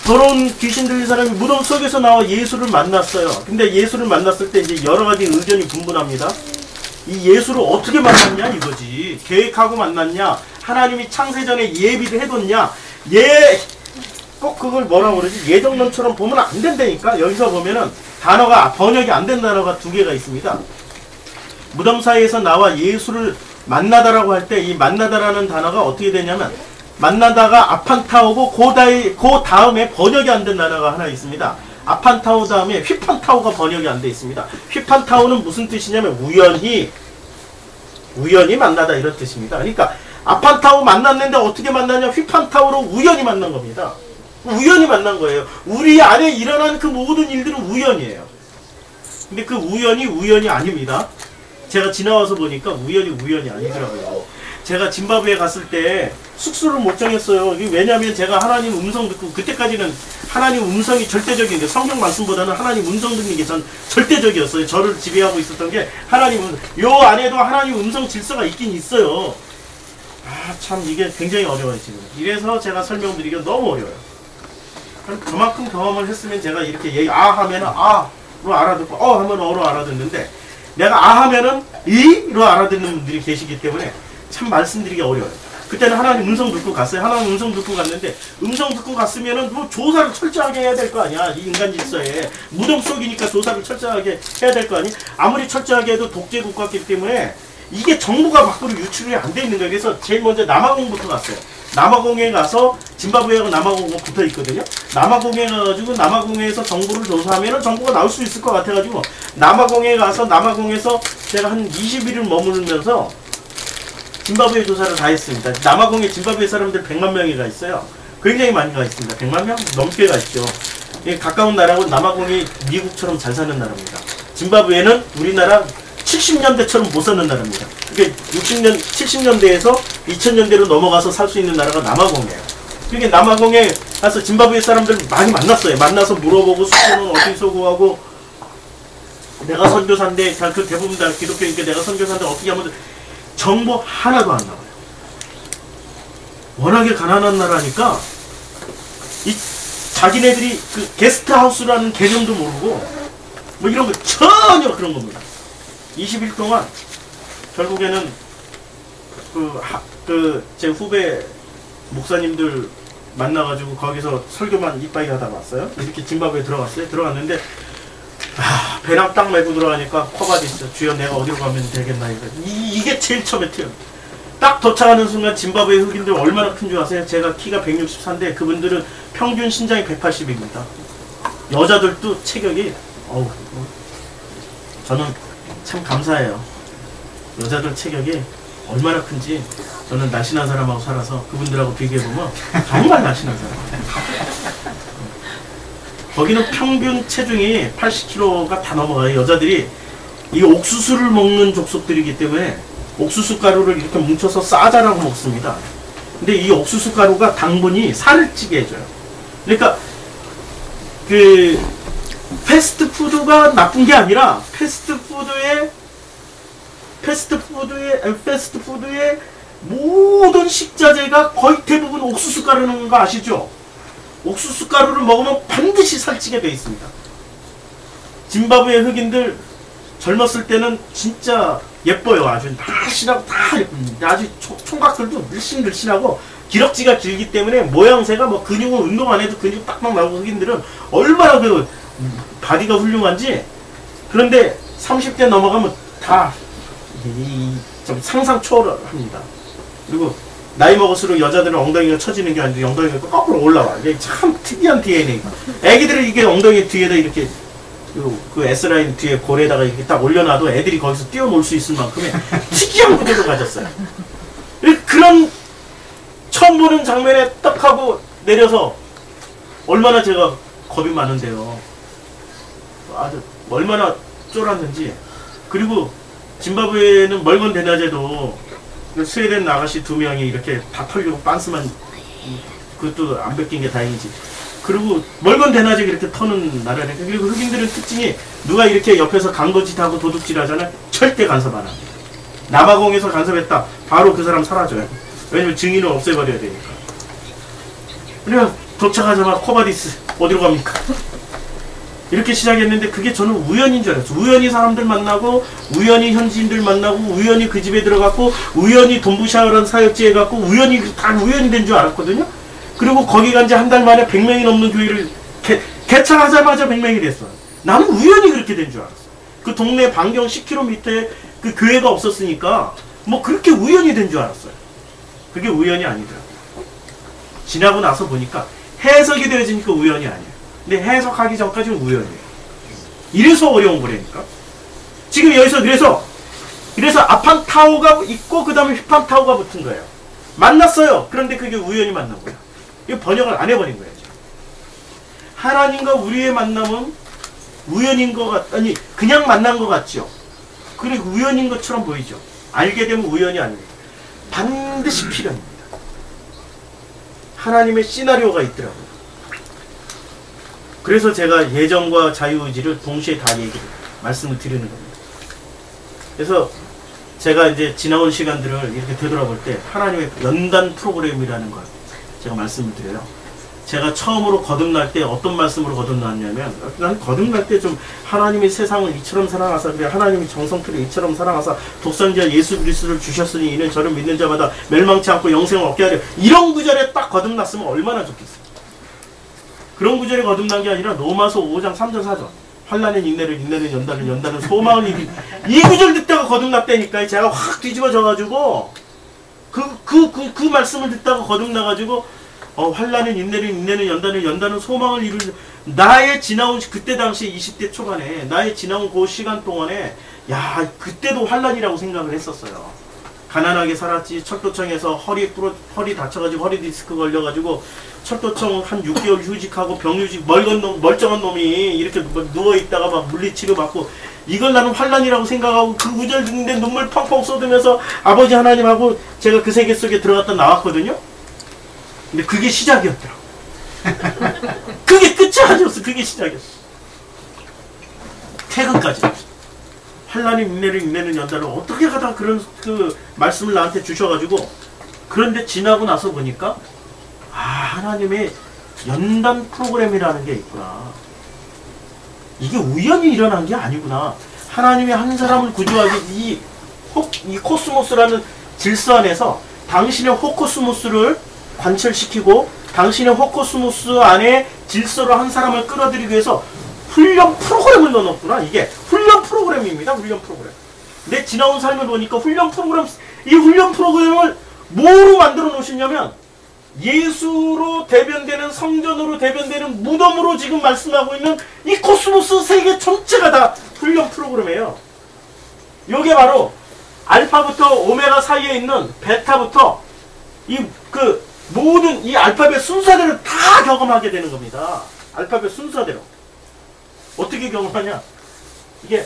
A: 더러운 귀신 들린 사람이 무덤 속에서 나와 예수를 만났어요. 근데 예수를 만났을 때 이제 여러 가지 의견이 분분합니다. 이 예수를 어떻게 만났냐 이거지. 계획하고 만났냐, 하나님이 창세전에 예비를 해뒀냐, 꼭 그걸 뭐라고 그러지? 예정론처럼 보면 안 된다니까. 여기서 보면은 단어가 번역이 안 된 단어가 두 개가 있습니다. 무덤 사이에서 나와 예수를 만나다라고 할 때 이 만나다라는 단어가 어떻게 되냐면 만나다가 아판타오고 그 다음에 번역이 안 된 단어가 하나 있습니다. 아판타오 다음에 휘판타오가 번역이 안 돼 있습니다. 휘판타오는 무슨 뜻이냐면 우연히 만나다 이런 뜻입니다. 그러니까 아판타오 만났는데 어떻게 만나냐? 휘판타오로 우연히 만난 겁니다. 우연히 만난 거예요. 우리 안에 일어난 그 모든 일들은 우연이에요. 근데 그 우연이 아닙니다. 제가 지나와서 보니까 우연이 아니더라고요. 제가 짐바브웨에 갔을 때 숙소를 못 정했어요. 이게 왜냐하면 제가 하나님 음성 듣고, 그때까지는 하나님 음성이 절대적인데 성경 말씀보다는 하나님 음성 듣는 게 전 절대적이었어요. 저를 지배하고 있었던 게 요 안에도 하나님 음성 질서가 있긴 있어요. 참 이게 굉장히 어려워요 지금. 이래서 제가 설명드리기가 너무 어려워요. 그만큼 경험을 했으면 제가 이렇게 하면은 아로 알아듣고 하면 어로 알아듣는데, 내가 하면은 이로 알아듣는 분들이 계시기 때문에 참 말씀드리기 어려워요. 그때는 하나님 음성 듣고 갔어요. 하나님 음성 듣고 갔는데, 음성 듣고 갔으면은 뭐 조사를 철저하게 해야 될 거 아니야. 이 인간 질서에 무덤 속이니까 조사를 철저하게 해야 될 거 아니. 아무리 철저하게 해도 독재 국가이기 때문에 이게 정부가 밖으로 유출이 안 돼 있는 거예요. 그래서 제일 먼저 남아공부터 갔어요. 남아공에 가서, 짐바브웨하고 남아공하고 붙어 있거든요. 남아공에 가가지고 남아공에서 정보를 조사하면 정보가 나올 수 있을 것 같아가지고 남아공에 가서 남아공에서 제가 한 20일을 머물면서 짐바브웨 조사를 다 했습니다. 남아공에 짐바브웨 사람들 100만 명이 가 있어요. 굉장히 많이 가 있습니다. 100만 명 넘게 가 있죠. 가까운 나라고 남아공이 미국처럼 잘 사는 나라입니다. 짐바브웨는 우리나라 70년대처럼 못 사는 나라입니다. 그게 70년대에서 2000년대로 넘어가서 살 수 있는 나라가 남아공이에요. 그게 남아공에 가서 짐바브웨 사람들 많이 만났어요. 만나서 물어보고 숙소는 어디서 구하고, 내가 선교사인데 그 대부분 다 기독교니까 내가 선교사인데 어떻게 하면 정보 하나도 안 나와요. 워낙에 가난한 나라니까 자기네들이 그 게스트하우스라는 개념도 모르고 뭐 이런 거 전혀 그런 겁니다. 20일 동안 결국에는 제 후배 목사님들 만나가지고 거기서 설교만 이빠이 하다 왔어요. 이렇게 짐바브웨에 들어갔어요. 들어갔는데 배낭 딱 메고 들어가니까 코바디스, 주여 내가 어디로 가면 되겠나 이게 제일 처음에 튀어요. 딱 도착하는 순간 짐바브웨 흑인들 얼마나 큰 줄 아세요? 제가 키가 164인데 그분들은 평균 신장이 180입니다. 여자들도 체격이 저는 참 감사해요. 여자들 체격이 얼마나 큰지. 저는 날씬한 사람하고 살아서 그분들하고 비교해보면 정말 날씬한 사람. 거기는 평균 체중이 80kg가 다 넘어가요. 여자들이 이 옥수수를 먹는 족속들이기 때문에 옥수수 가루를 이렇게 뭉쳐서 싸자라고 먹습니다. 근데 이 옥수수 가루가 당분이 살을 찌게 해줘요. 그러니까 그 패스트푸드가 나쁜 게 아니라 패스트푸드의 모든 식자재가 거의 대부분 옥수수 가루는 거 아시죠? 옥수수 가루를 먹으면 반드시 살찌게 돼 있습니다. 짐바브웨 흑인들 젊었을 때는 진짜 예뻐요. 아주 날씬하고 다 예쁩니다. 아주 총각들도 늘씬하고 기럭지가 길기 때문에 모양새가 뭐 근육은 운동 안 해도 근육 딱딱 나오고 흑인들은 얼마나 그 바디가 훌륭한지. 그런데 30대 넘어가면 다 좀 상상 초월합니다. 그리고 나이 먹을수록 여자들은 엉덩이가 처지는 게 아니라 엉덩이가 거꾸로 올라와. 이게 참 특이한 DNA가. 애기들은 이게 엉덩이 뒤에다 이렇게 그 S라인 뒤에 골에다가 이렇게 딱 올려놔도 애들이 거기서 뛰어놀 수 있을 만큼의 특이한 구조를 가졌어요. 그런 처음 보는 장면에 딱 하고 내려서 얼마나 제가 겁이 많은데요. 아주 얼마나 쫄았는지. 그리고 짐바브웨는 멀건 대낮에도 스웨덴 아가씨 2명이 이렇게 다 털리고 빤스만 그것도 안 벗긴 게 다행이지. 그리고 멀건 대낮에 이렇게 터는 나라래. 그리고 흑인들은 특징이 누가 이렇게 옆에서 강도짓하고 도둑질 하잖아요. 절대 간섭 안 합니다. 남아공에서 간섭했다. 바로 그 사람 사라져요. 왜냐면 증인을 없애버려야 되니까. 그래서 도착하자마자 코바디스 어디로 갑니까? 이렇게 시작했는데 그게 저는 우연인 줄 알았어요. 우연히 사람들 만나고 우연히 현지인들 만나고 우연히 그 집에 들어갔고 우연히 돈부샤라는 사역지에 갔고 우연히 다 우연이 된 줄 알았거든요. 그리고 거기 간 지 한 달 만에 100명이 넘는 교회를 개창하자마자 100명이 됐어요. 나는 우연히 그렇게 된 줄 알았어. 그 동네 반경 10km에 그 교회가 없었으니까 뭐 그렇게 우연이 된 줄 알았어요. 그게 우연이 아니더라고요. 지나고 나서 보니까 해석이 되어지니까 우연이 아니에요. 근데 해석하기 전까지는 우연이에요. 이래서 어려운 거라니까. 지금 여기서 그래서 아판타오가 있고 그 다음에 휘판타오가 붙은 거예요. 만났어요. 그런데 그게 우연히 만난 거야. 이거 번역을 안 해버린 거예요. 하나님과 우리의 만남은 우연인 것 아니 그냥 만난 것 같죠. 그리고 우연인 것처럼 보이죠. 알게 되면 우연이 아닙니다. 반드시 필연입니다. 하나님의 시나리오가 있더라고요. 그래서 제가 예정과 자유의지를 동시에 다 말씀을 드리는 겁니다. 그래서 제가 이제 지나온 시간들을 이렇게 되돌아볼 때 하나님의 연단 프로그램이라는 걸 제가 말씀을 드려요. 제가 처음으로 거듭날 때 어떤 말씀으로 거듭났냐면, 난 거듭날 때 좀 하나님이 세상을 이처럼 사랑하사, 그래 하나님이 정성스레 이처럼 사랑하사 독생자 예수 그리스도를 주셨으니 이는 저를 믿는 자마다 멸망치 않고 영생을 얻게 하려, 이런 구절에 딱 거듭났으면 얼마나 좋겠어요. 그런 구절에 거듭난 게 아니라 로마서 5장 3절 4절 환난은 인내를, 인내는 연단을, 연단은 소망을 이기, 이 구절 듣다가 거듭났다니까. 제가 확 뒤집어져가지고 그 말씀을 듣다가 거듭나가지고 환난은 인내를, 인내는 연단을, 연단은 소망을 이룰. 나의 지나온 그때 당시 20대 초반에 나의 지나온 그 시간 동안에 야 그때도 환난이라고 생각을 했었어요. 가난하게 살았지. 철도청에서 허리 다쳐가지고 허리 디스크 걸려가지고 철도청 한 6개월 휴직하고 병휴직, 멀쩡한 놈이 이렇게 누워있다가 막 물리치료 받고, 이걸 나는 환난이라고 생각하고 그 구절 듣는데 눈물 펑펑 쏟으면서 아버지 하나님하고 제가 그 세계 속에 들어갔다 나왔거든요. 근데 그게 시작이었더라고. 그게 끝이 아니었어. 그게 시작이었어. 퇴근까지. 환난이 인내를, 인내는 연단을 어떻게 하다 그런 그 말씀을 나한테 주셔가지고, 그런데 지나고 나서 보니까 하나님의 연단 프로그램이라는 게 있구나. 이게 우연히 일어난 게 아니구나. 하나님이 한 사람을 구조하기 이 코스모스라는 질서 안에서 당신의 호코스모스를 관철시키고 당신의 호코스모스 안에 질서로 한 사람을 끌어들이기 위해서 훈련 프로그램을 넣어놨구나. 이게 훈련 프로그램입니다. 훈련 프로그램. 내 지나온 삶을 보니까 이 훈련 프로그램을 뭐로 만들어 놓으시냐면 예수로 대변되는, 성전으로 대변되는 무덤으로 지금 말씀하고 있는 이 코스모스 세계 전체가 다 훈련 프로그램이에요. 이게 바로 알파부터 오메가 사이에 있는 베타부터 모든 이 알파벳 순서대로 다 경험하게 되는 겁니다. 알파벳 순서대로. 어떻게 경험하냐? 이게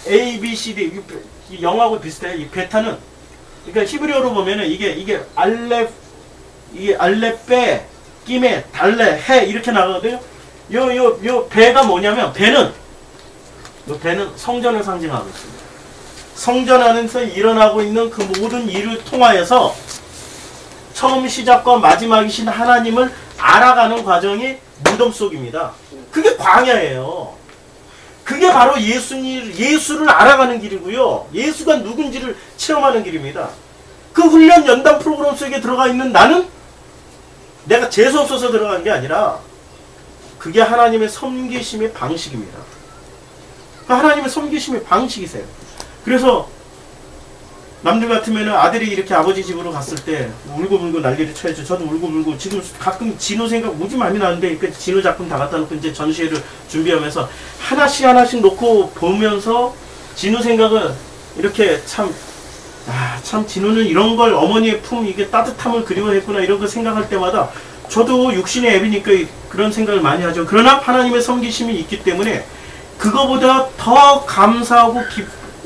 A: A, B, C, D, 영하고 비슷해. 이 베타는, 그러니까 히브리어로 보면은 이게 알레, 끼메, 달레, 해 이렇게 나가거든요. 요 배가 뭐냐면, 배는 성전을 상징하고 있습니다. 성전 안에서 일어나고 있는 그 모든 일을 통하여서 처음 시작과 마지막이신 하나님을 알아가는 과정이 무덤 속입니다. 그게 광야예요. 그게 바로 예수를 알아가는 길이고요. 예수가 누군지를 체험하는 길입니다. 그 훈련 연단 프로그램 속에 들어가 있는 나는 내가 재수 없어서 들어간 게 아니라 그게 하나님의 섬기심의 방식입니다. 하나님의 섬기심의 방식이세요. 그래서 남들 같으면은 아들이 이렇게 아버지 집으로 갔을 때 울고불고 난리를 쳐야죠. 저도 울고불고 지금 가끔 진호 생각 무지 많이 나는데 그 진호 작품 다 갖다 놓고 이제 전시회를 준비하면서 하나씩 놓고 보면서 진호 생각은 이렇게 참 진호는 이런 걸 어머니의 품 이게 따뜻함을 그리워했구나 이런 거 생각할 때마다 저도 육신의 앱이니까 그런 생각을 많이 하죠. 그러나 하나님의 섬기심이 있기 때문에 그거보다 더 감사하고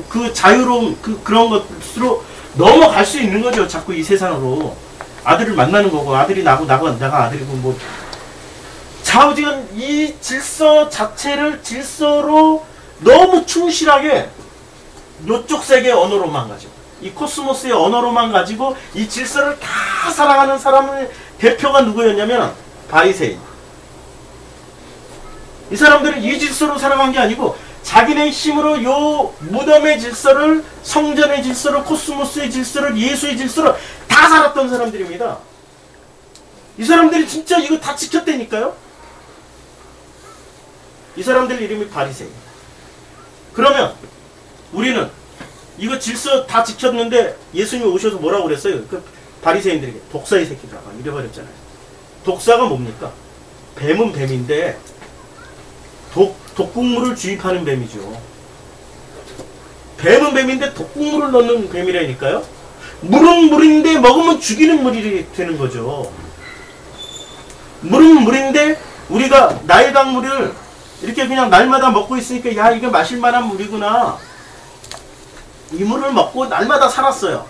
A: 그 자유로운 그런 것으로 넘어갈 수 있는 거죠. 자꾸 이 세상으로 아들을 만나는 거고 아들이 나가 아들이고 뭐 좌우지간 이 질서 자체를 질서로 너무 충실하게 요쪽 세계의 언어로만 가지고 이 코스모스의 언어로만 가지고 이 질서를 다 살아가는 사람의 대표가 누구였냐면 바리새인. 이 사람들은 이 질서로 살아간 게 아니고 자기네 힘으로 요 무덤의 질서를, 성전의 질서를, 코스모스의 질서를, 예수의 질서를 다 살았던 사람들입니다. 이 사람들이 진짜 이거 다 지켰다니까요. 이 사람들 이름이 바리새인. 그러면 우리는 이거 질서 다 지켰는데 예수님이 오셔서 뭐라고 그랬어요? 그 바리새인들에게 독사의 새끼들아 이래버렸잖아요. 독사가 뭡니까? 뱀은 뱀인데 독국물을 주입하는 뱀이죠. 뱀은 뱀인데 독국물을 넣는 뱀이라니까요. 물은 물인데 먹으면 죽이는 물이 되는 거죠. 물은 물인데 우리가 나일강물을 이렇게 그냥 날마다 먹고 있으니까 야 이게 마실만한 물이구나. 이 물을 먹고 날마다 살았어요.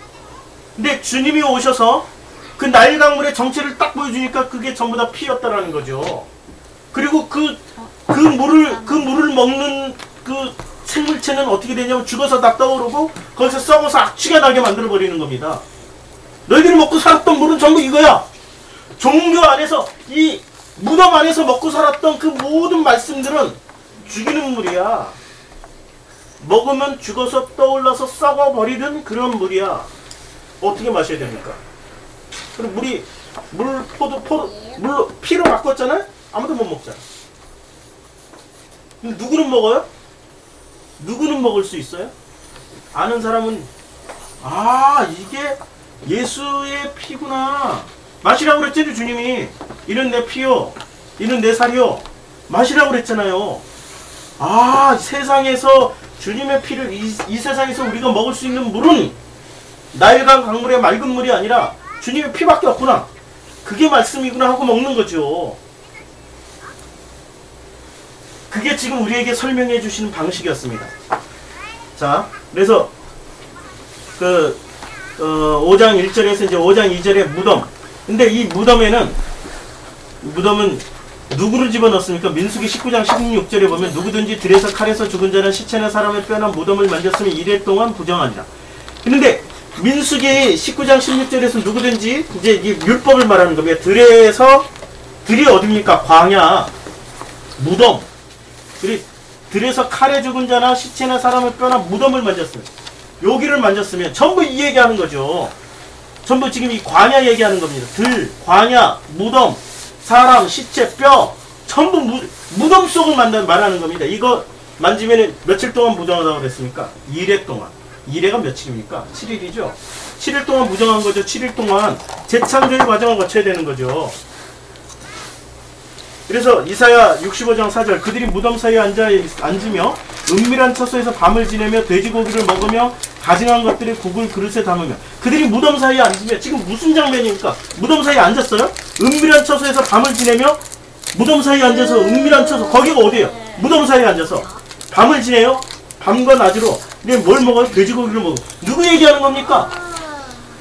A: 근데 주님이 오셔서 그 나일강물의 정체를 딱 보여주니까 그게 전부 다 피였다라는 거죠. 그리고 그 물을 먹는 그 생물체는 어떻게 되냐면 죽어서 다 떠오르고 거기서 썩어서 악취가 나게 만들어버리는 겁니다. 너희들이 먹고 살았던 물은 전부 이거야. 종교 안에서 이 무덤 안에서 먹고 살았던 그 모든 말씀들은 죽이는 물이야. 먹으면 죽어서 떠올라서 썩어버리는 그런 물이야. 어떻게 마셔야 됩니까? 그럼 물로 피로 바꿨잖아요? 아무도 못 먹잖아. 누구는 먹어요? 누구는 먹을 수 있어요? 아는 사람은 이게 예수의 피구나. 마시라고 그랬잖아요. 주님이 이는 내 피요 이는 내 살이요 마시라고 그랬잖아요. 세상에서 주님의 피를 이 세상에서 우리가 먹을 수 있는 물은 나일강 강물의 맑은 물이 아니라 주님의 피밖에 없구나. 그게 말씀이구나 하고 먹는 거죠. 그게 지금 우리에게 설명해 주시는 방식이었습니다. 자, 그래서 5장 1절에서 이제 5장 2절에 무덤. 근데 이 무덤은 누구를 집어넣습니까? 민수기 19장 16절에 보면 누구든지 들에서 칼에서 죽은 자는 시체나 사람의 뼈나 무덤을 만졌으면 이래 동안 부정하니라. 그런데 민수기 19장 16절에서 누구든지 이제 이 율법을 말하는 겁니다. 들이 어딥니까? 광야, 무덤. 들에서 칼에 죽은 자나 시체나 사람의 뼈나 무덤을 만졌으면, 여기를 만졌으면 전부 이 얘기하는 거죠. 전부 지금 이 광야 얘기하는 겁니다. 광야, 무덤, 사람, 시체, 뼈 전부 무덤 속을 말하는 겁니다. 이거 만지면 며칠 동안 부정하다고 그랬습니까? 2일 동안. 2일가 며칠입니까? 7일이죠. 7일 동안 부정한 거죠. 7일 동안 재창조의 과정을 거쳐야 되는 거죠. 그래서 이사야 65장 4절 그들이 무덤 사이에 앉으며 은밀한 처소에서 밤을 지내며 돼지고기를 먹으며 가증한 것들을 국을 그릇에 담으며. 그들이 무덤 사이에 앉으며 지금 무슨 장면입니까? 무덤 사이에 앉았어요? 은밀한 처소에서 밤을 지내며 무덤 사이에 앉아서 은밀한 처소 거기가 어디예요? 무덤 사이에 앉아서 밤을 지내요? 밤과 낮으로. 근데 뭘 먹어요? 돼지고기를 먹어요. 누구 얘기하는 겁니까?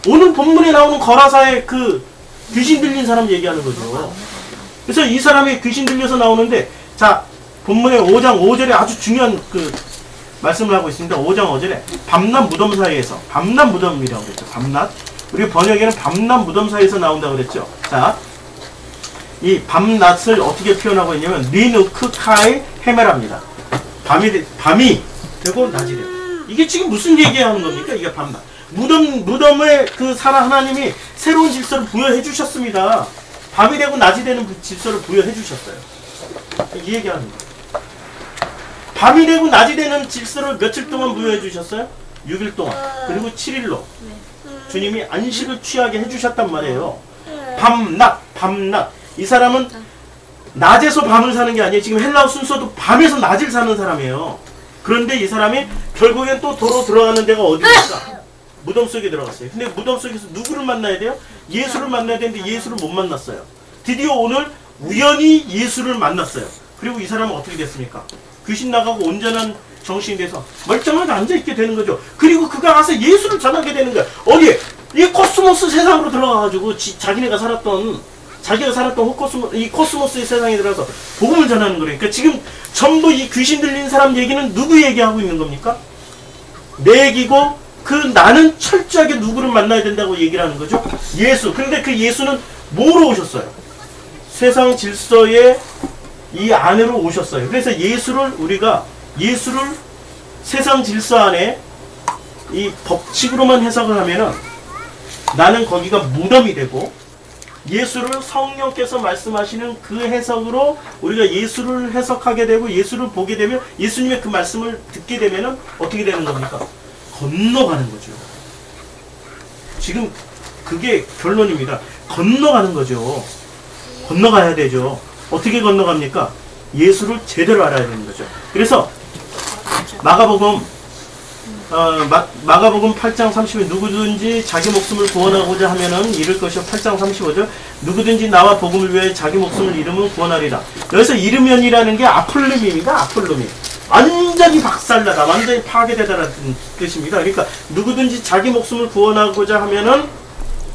A: 오늘 본문에 나오는 거라사의 그 귀신 들린 사람 얘기하는 거죠. 그래서 이 사람이 귀신 들려서 나오는데, 자, 본문의 5장 5절에 아주 중요한 그 말씀을 하고 있습니다. 5장 5절에 밤낮 무덤 사이에서, 밤낮 무덤이라고 그랬죠. 밤낮. 우리 번역에는 밤낮 무덤 사이에서 나온다고 그랬죠. 자, 이 밤낮을 어떻게 표현하고 있냐면 리누크카이 헤메랍니다. 밤이 되고 낮이 되고. 이게 지금 무슨 얘기하는 겁니까? 이게 밤낮. 무덤에 그 살아 하나님이 새로운 질서를 부여해 주셨습니다. 밤이 되고 낮이 되는 질서를 부여해 주셨어요. 이 얘기하는 거예요. 밤이 되고 낮이 되는 질서를 며칠 동안 부여해 주셨어요? 6일 동안. 그리고 7일로 주님이 안식을 취하게 해주셨단 말이에요. 밤낮, 밤낮. 이 사람은 낮에서 밤을 사는 게 아니에요. 지금 헬라어 순서도 밤에서 낮을 사는 사람이에요. 그런데 이 사람이 결국엔 또 도로 들어가는 데가 어디입니까? 무덤 속에 들어갔어요. 근데 무덤 속에서 누구를 만나야 돼요? 예수를 만나야 되는데 예수를 못 만났어요. 드디어 오늘 우연히 예수를 만났어요. 그리고 이 사람은 어떻게 됐습니까? 귀신 나가고 온전한 정신이 돼서 멀쩡하게 앉아있게 되는 거죠. 그리고 그가 가서 예수를 전하게 되는 거예요. 어디에? 이 코스모스 세상으로 들어가가지고 자기가 살았던 이 코스모스의 세상에 들어가서 복음을 전하는 거예요. 그러니까 지금 전부 이 귀신 들린 사람 얘기는 누구 얘기하고 있는 겁니까? 내 얘기고 그 나는 철저하게 누구를 만나야 된다고 얘기를 하는 거죠. 예수. 그런데 그 예수는 뭐로 오셨어요? 세상 질서의 이 안으로 오셨어요. 그래서 우리가 예수를 세상 질서 안에 이 법칙으로만 해석을 하면은 나는 거기가 무덤이 되고, 예수를 성령께서 말씀하시는 그 해석으로 우리가 예수를 해석하게 되고 예수를 보게 되면, 예수님의 그 말씀을 듣게 되면은 어떻게 되는 겁니까? 건너가는 거죠. 지금 그게 결론입니다. 건너가는 거죠. 건너가야 되죠. 어떻게 건너갑니까? 예수를 제대로 알아야 되는 거죠. 그래서 마가복음 8장 30에 누구든지 자기 목숨을 구원하고자 하면은 잃을 것이요. 8장 35절 누구든지 나와 복음을 위해 자기 목숨을 잃으면 구원하리라. 여기서 잃으면이라는 게 아폴룸입니다. 아폴룸이 완전히 박살나다, 완전히 파괴되다라는 뜻입니다. 그러니까 누구든지 자기 목숨을 구원하고자 하면은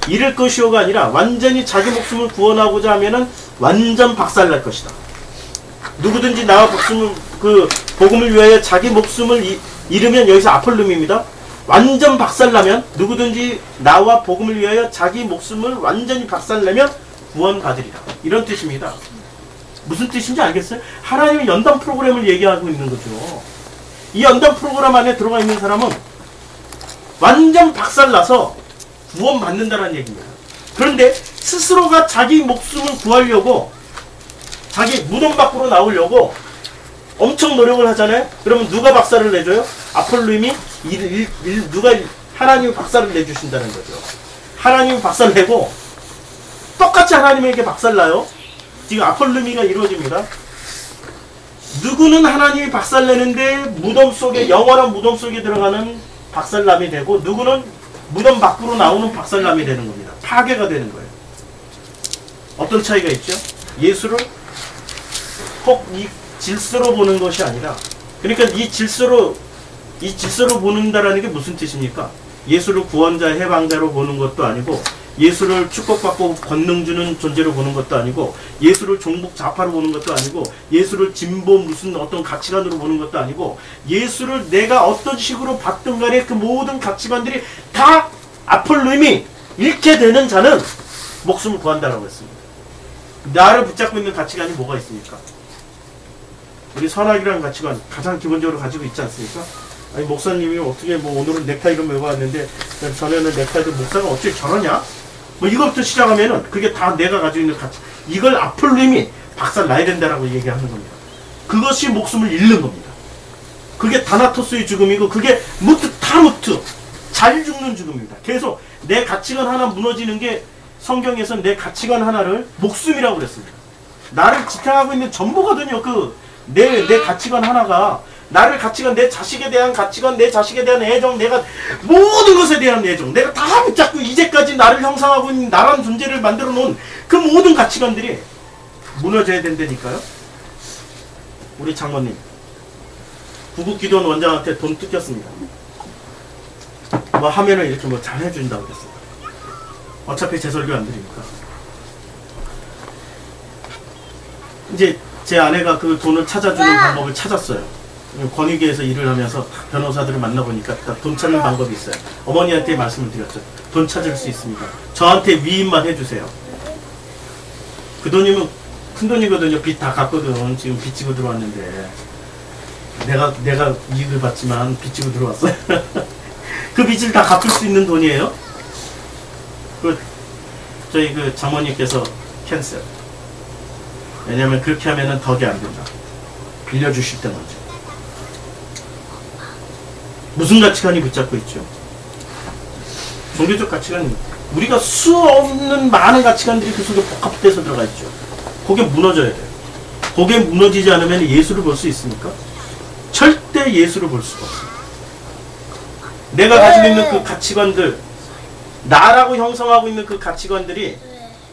A: 잃을 것이요가 아니라 완전히 자기 목숨을 구원하고자 하면은 완전 박살날 것이다. 누구든지 나와 복음을 위하여 자기 목숨을 잃으면, 여기서 아폴룸입니다. 완전 박살나면, 누구든지 나와 복음을 위하여 자기 목숨을 완전히 박살내면 구원받으리라. 이런 뜻입니다. 무슨 뜻인지 알겠어요? 하나님의 연단 프로그램을 얘기하고 있는 거죠. 이 연단 프로그램 안에 들어가 있는 사람은 완전 박살나서 구원받는다는 얘기입니다. 그런데 스스로가 자기 목숨을 구하려고, 자기 무덤 밖으로 나오려고 엄청 노력을 하잖아요. 그러면 누가 박살을 내줘요? 아폴룸이 하나님이 박살을 내주신다는 거죠. 하나님이 박살 내고 똑같이 하나님에게 박살나요. 지금 아폴룸이가 이루어집니다. 누구는 하나님이 박살내는데 무덤 속에, 영원한 무덤 속에 들어가는 박살남이 되고, 누구는 무덤 밖으로 나오는 박살남이 되는 겁니다. 파괴가 되는 거예요. 어떤 차이가 있죠? 예수를 꼭 이 질서로 보는 것이 아니라, 그러니까 이 질서로 보는다라는 게 무슨 뜻입니까? 예수를 구원자, 해방자로 보는 것도 아니고, 예수를 축복받고 권능 주는 존재로 보는 것도 아니고, 예수를 종북 좌파로 보는 것도 아니고, 예수를 진보 무슨 어떤 가치관으로 보는 것도 아니고, 예수를 내가 어떤 식으로 봤든 간에 그 모든 가치관들이 다 아폴룸이 잃게 되는 자는 목숨을 구한다라고 했습니다. 나를 붙잡고 있는 가치관이 뭐가 있습니까? 우리 선악이라는 가치관 가장 기본적으로 가지고 있지 않습니까? 아니, 목사님이 어떻게 오늘은 넥타이를 메고 왔는데 전에는 넥타이도 목사가 어떻게 저러냐? 이것부터 시작하면은 그게 다 내가 가지고 있는 가치, 이걸 아폴림이 박살 나야 된다라고 얘기하는 겁니다. 그것이 목숨을 잃는 겁니다. 그게 다나토스의 죽음이고, 그게 타무트 잘 죽는 죽음입니다. 계속 내 가치관 하나 무너지는 게, 성경에서는 내 가치관 하나를 목숨이라고 그랬습니다. 나를 지탱하고 있는 전부거든요. 내 가치관 하나가, 나를 가치관, 내 자식에 대한 가치관, 내 자식에 대한 애정, 내가 모든 것에 대한 애정, 내가 다 붙잡고 이제까지 나를 형상하고 있는 나라는 존재를 만들어 놓은 그 모든 가치관들이 무너져야 된다니까요. 우리 장모님 구국기도원 원장한테 돈 뜯겼습니다. 하면은 이렇게 잘 해준다고 그랬어요. 어차피 제 설교 안 드리니까. 이제 제 아내가 그 돈을 찾아주는 방법을 찾았어요. 권익위에서 일을 하면서 변호사들을 만나보니까 돈 찾는 방법이 있어요. 어머니한테 말씀을 드렸죠. 돈 찾을 수 있습니다. 저한테 위임만 해주세요. 그 돈이면 큰 돈이거든요. 빚 다 갚거든. 지금 빚지고 들어왔는데 내가 이익을 받지만 빚지고 들어왔어요. 그 빚을 다 갚을 수 있는 돈이에요. 저희 장모님께서 캔슬. 왜냐하면 그렇게 하면은 덕이 안 된다. 빌려주실 때 먼저. 무슨 가치관이 붙잡고 있죠? 종교적 가치관, 우리가 수 없는 많은 가치관들이 그 속에 복합돼서 들어가 있죠. 그게 무너져야 돼요. 그게 무너지지 않으면 예수를 볼 수 있습니까? 절대 예수를 볼 수가 없어요. 내가 가지고 있는 그 가치관들, 나라고 형성하고 있는 그 가치관들이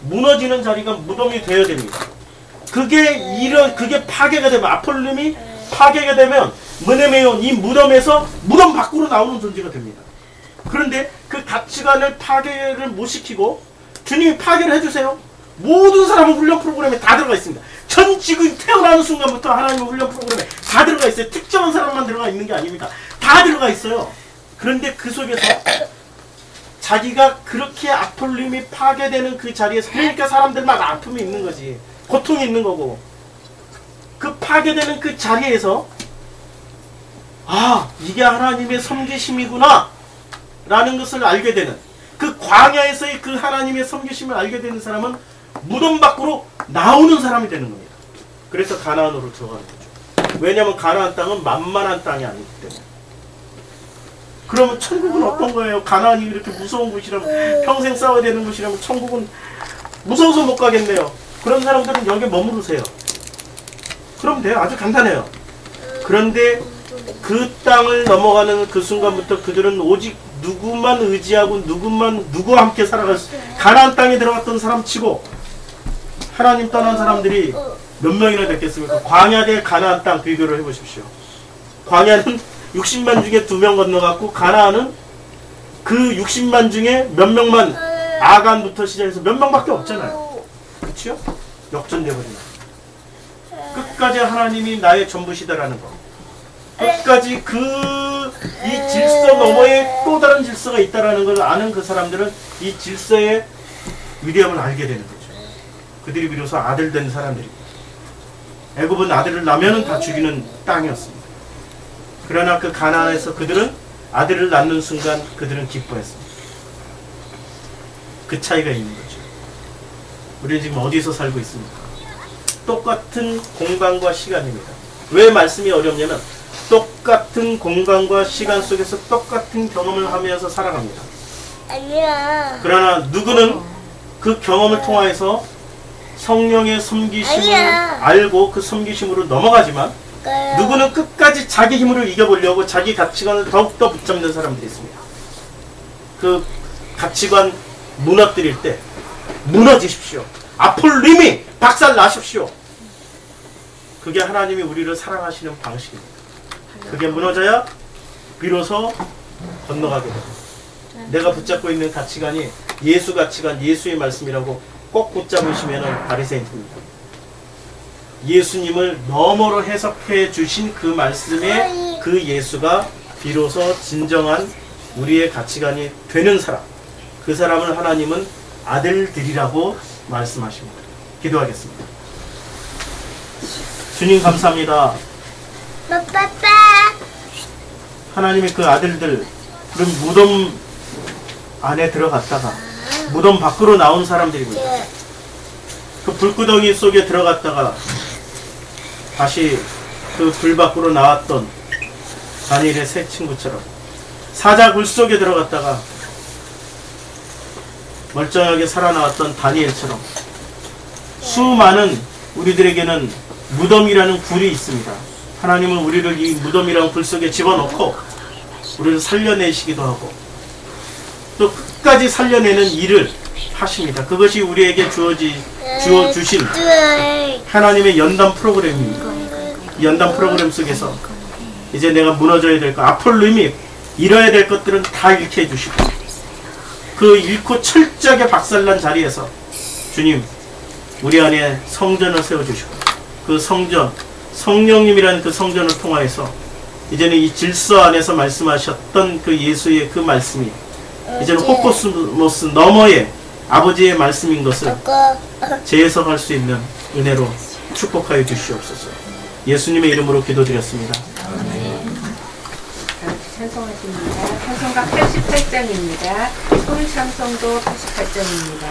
A: 무너지는 자리가 무덤이 되어야 됩니다. 그게 파괴가 되면, 아폴림이 파괴가 되면 무덤에요, 이 무덤에서 무덤 밖으로 나오는 존재가 됩니다. 그런데 그 가치관을 파괴를 못 시키고 주님이 파괴를 해주세요. 모든 사람은 훈련 프로그램에 다 들어가 있습니다. 전 지구 태어나는 순간부터 하나님의 훈련 프로그램에 다 들어가 있어요. 특정한 사람만 들어가 있는 게 아닙니다. 다 들어가 있어요. 그런데 그 속에서 자기가 그렇게 아폴림이 파괴되는 그 자리에서, 그러니까 사람들마다 아픔이 있는 거지, 고통이 있는 거고, 그 파괴되는 그 자리에서 아, 이게 하나님의 섬기심이구나 라는 것을 알게 되는, 그 광야에서의 그 하나님의 섬기심을 알게 되는 사람은 무덤 밖으로 나오는 사람이 되는 겁니다. 그래서 가나안으로 들어가는 거죠. 왜냐하면 가나안 땅은 만만한 땅이 아니기 때문에. 그러면 천국은 어떤 거예요? 가나안이 이렇게 무서운 곳이라면, 평생 싸워야 되는 곳이라면 천국은 무서워서 못 가겠네요. 그런 사람들은 여기 머무르세요. 그럼 돼요. 아주 간단해요. 그런데 그 땅을 넘어가는 그 순간부터 그들은 오직 누구만 의지하고 누구와 함께 살아갈 수, 가나안 땅에 들어갔던 사람 치고 하나님 떠난 사람들이 몇 명이나 됐겠습니까? 광야 대 가나안 땅 비교를 해보십시오. 광야는 60만 중에 2명 건너갔고, 가나안은 그 60만 중에 몇 명만, 아간부터 시작해서 몇 명밖에 없잖아요. 그렇죠? 역전돼버립니다. 끝까지 하나님이 나의 전부시다라는 거, 끝까지 이 질서 너머에 또 다른 질서가 있다라는 걸 아는 그 사람들은 이 질서의 위대함을 알게 되는 거죠. 그들이 비로소 아들 된 사람들입니다. 애굽은 아들을 낳으면 다 죽이는 땅이었습니다. 그러나 그 가나안에서 그들은 아들을 낳는 순간 그들은 기뻐했습니다. 그 차이가 있는 거죠. 우리는 지금 어디서 살고 있습니까? 똑같은 공간과 시간입니다. 왜 말씀이 어렵냐면 똑같은 공간과 시간 속에서 똑같은 경험을 하면서 살아갑니다. 그러나 누구는 그 경험을 통하여서 성령의 섬기심을 알고 그 섬기심으로 넘어가지만, 누구는 끝까지 자기 힘으로 이겨보려고 자기 가치관을 더욱더 붙잡는 사람들이 있습니다. 그 가치관 무너뜨릴 때 무너지십시오. 아폴림이 박살나십시오. 그게 하나님이 우리를 사랑하시는 방식입니다. 그게 무너져야 비로소 건너가게 됩니다. 내가 붙잡고 있는 가치관이 예수 가치관, 예수의 말씀이라고 꼭 붙잡으시면 바리새인입니다. 예수님을 너머로 해석해 주신 그 말씀의 그 예수가 비로소 진정한 우리의 가치관이 되는 사람, 그 사람을 하나님은 아들들이라고 말씀하십니다. 기도하겠습니다. 주님 감사합니다. 하나님의 그 아들들, 그런 무덤 안에 들어갔다가 무덤 밖으로 나온 사람들입니다. 그 불구덩이 속에 들어갔다가 다시 그 불 밖으로 나왔던 다니엘의 세 친구처럼, 사자굴 속에 들어갔다가 멀쩡하게 살아나왔던 다니엘처럼, 수많은 우리들에게는 무덤이라는 굴이 있습니다. 하나님은 우리를 이 무덤이라는 굴 속에 집어넣고 우리를 살려내시기도 하고 또 끝까지 살려내는 일을 하십니다. 그것이 우리에게 주어주신 하나님의 연단 프로그램입니다. 이 연단 프로그램 속에서 이제 내가 무너져야 될 것, 아폴림이 잃어야 될 것들은 다 잃게 해주시고, 그 잃고 철저하게 박살난 자리에서 주님, 우리 안에 성전을 세워주시고, 그 성전, 성령님이라는 그 성전을 통하여서 이제는 이 질서 안에서 말씀하셨던 그 예수의 그 말씀이 이제는 호코스모스 너머의 아버지의 말씀인 것을 재해석할 수 있는 은혜로 축복하여 주시옵소서. 예수님의 이름으로 기도드렸습니다.
B: 찬송하십니다. 찬송가 88장입니다. 소리 찬송도 88장입니다.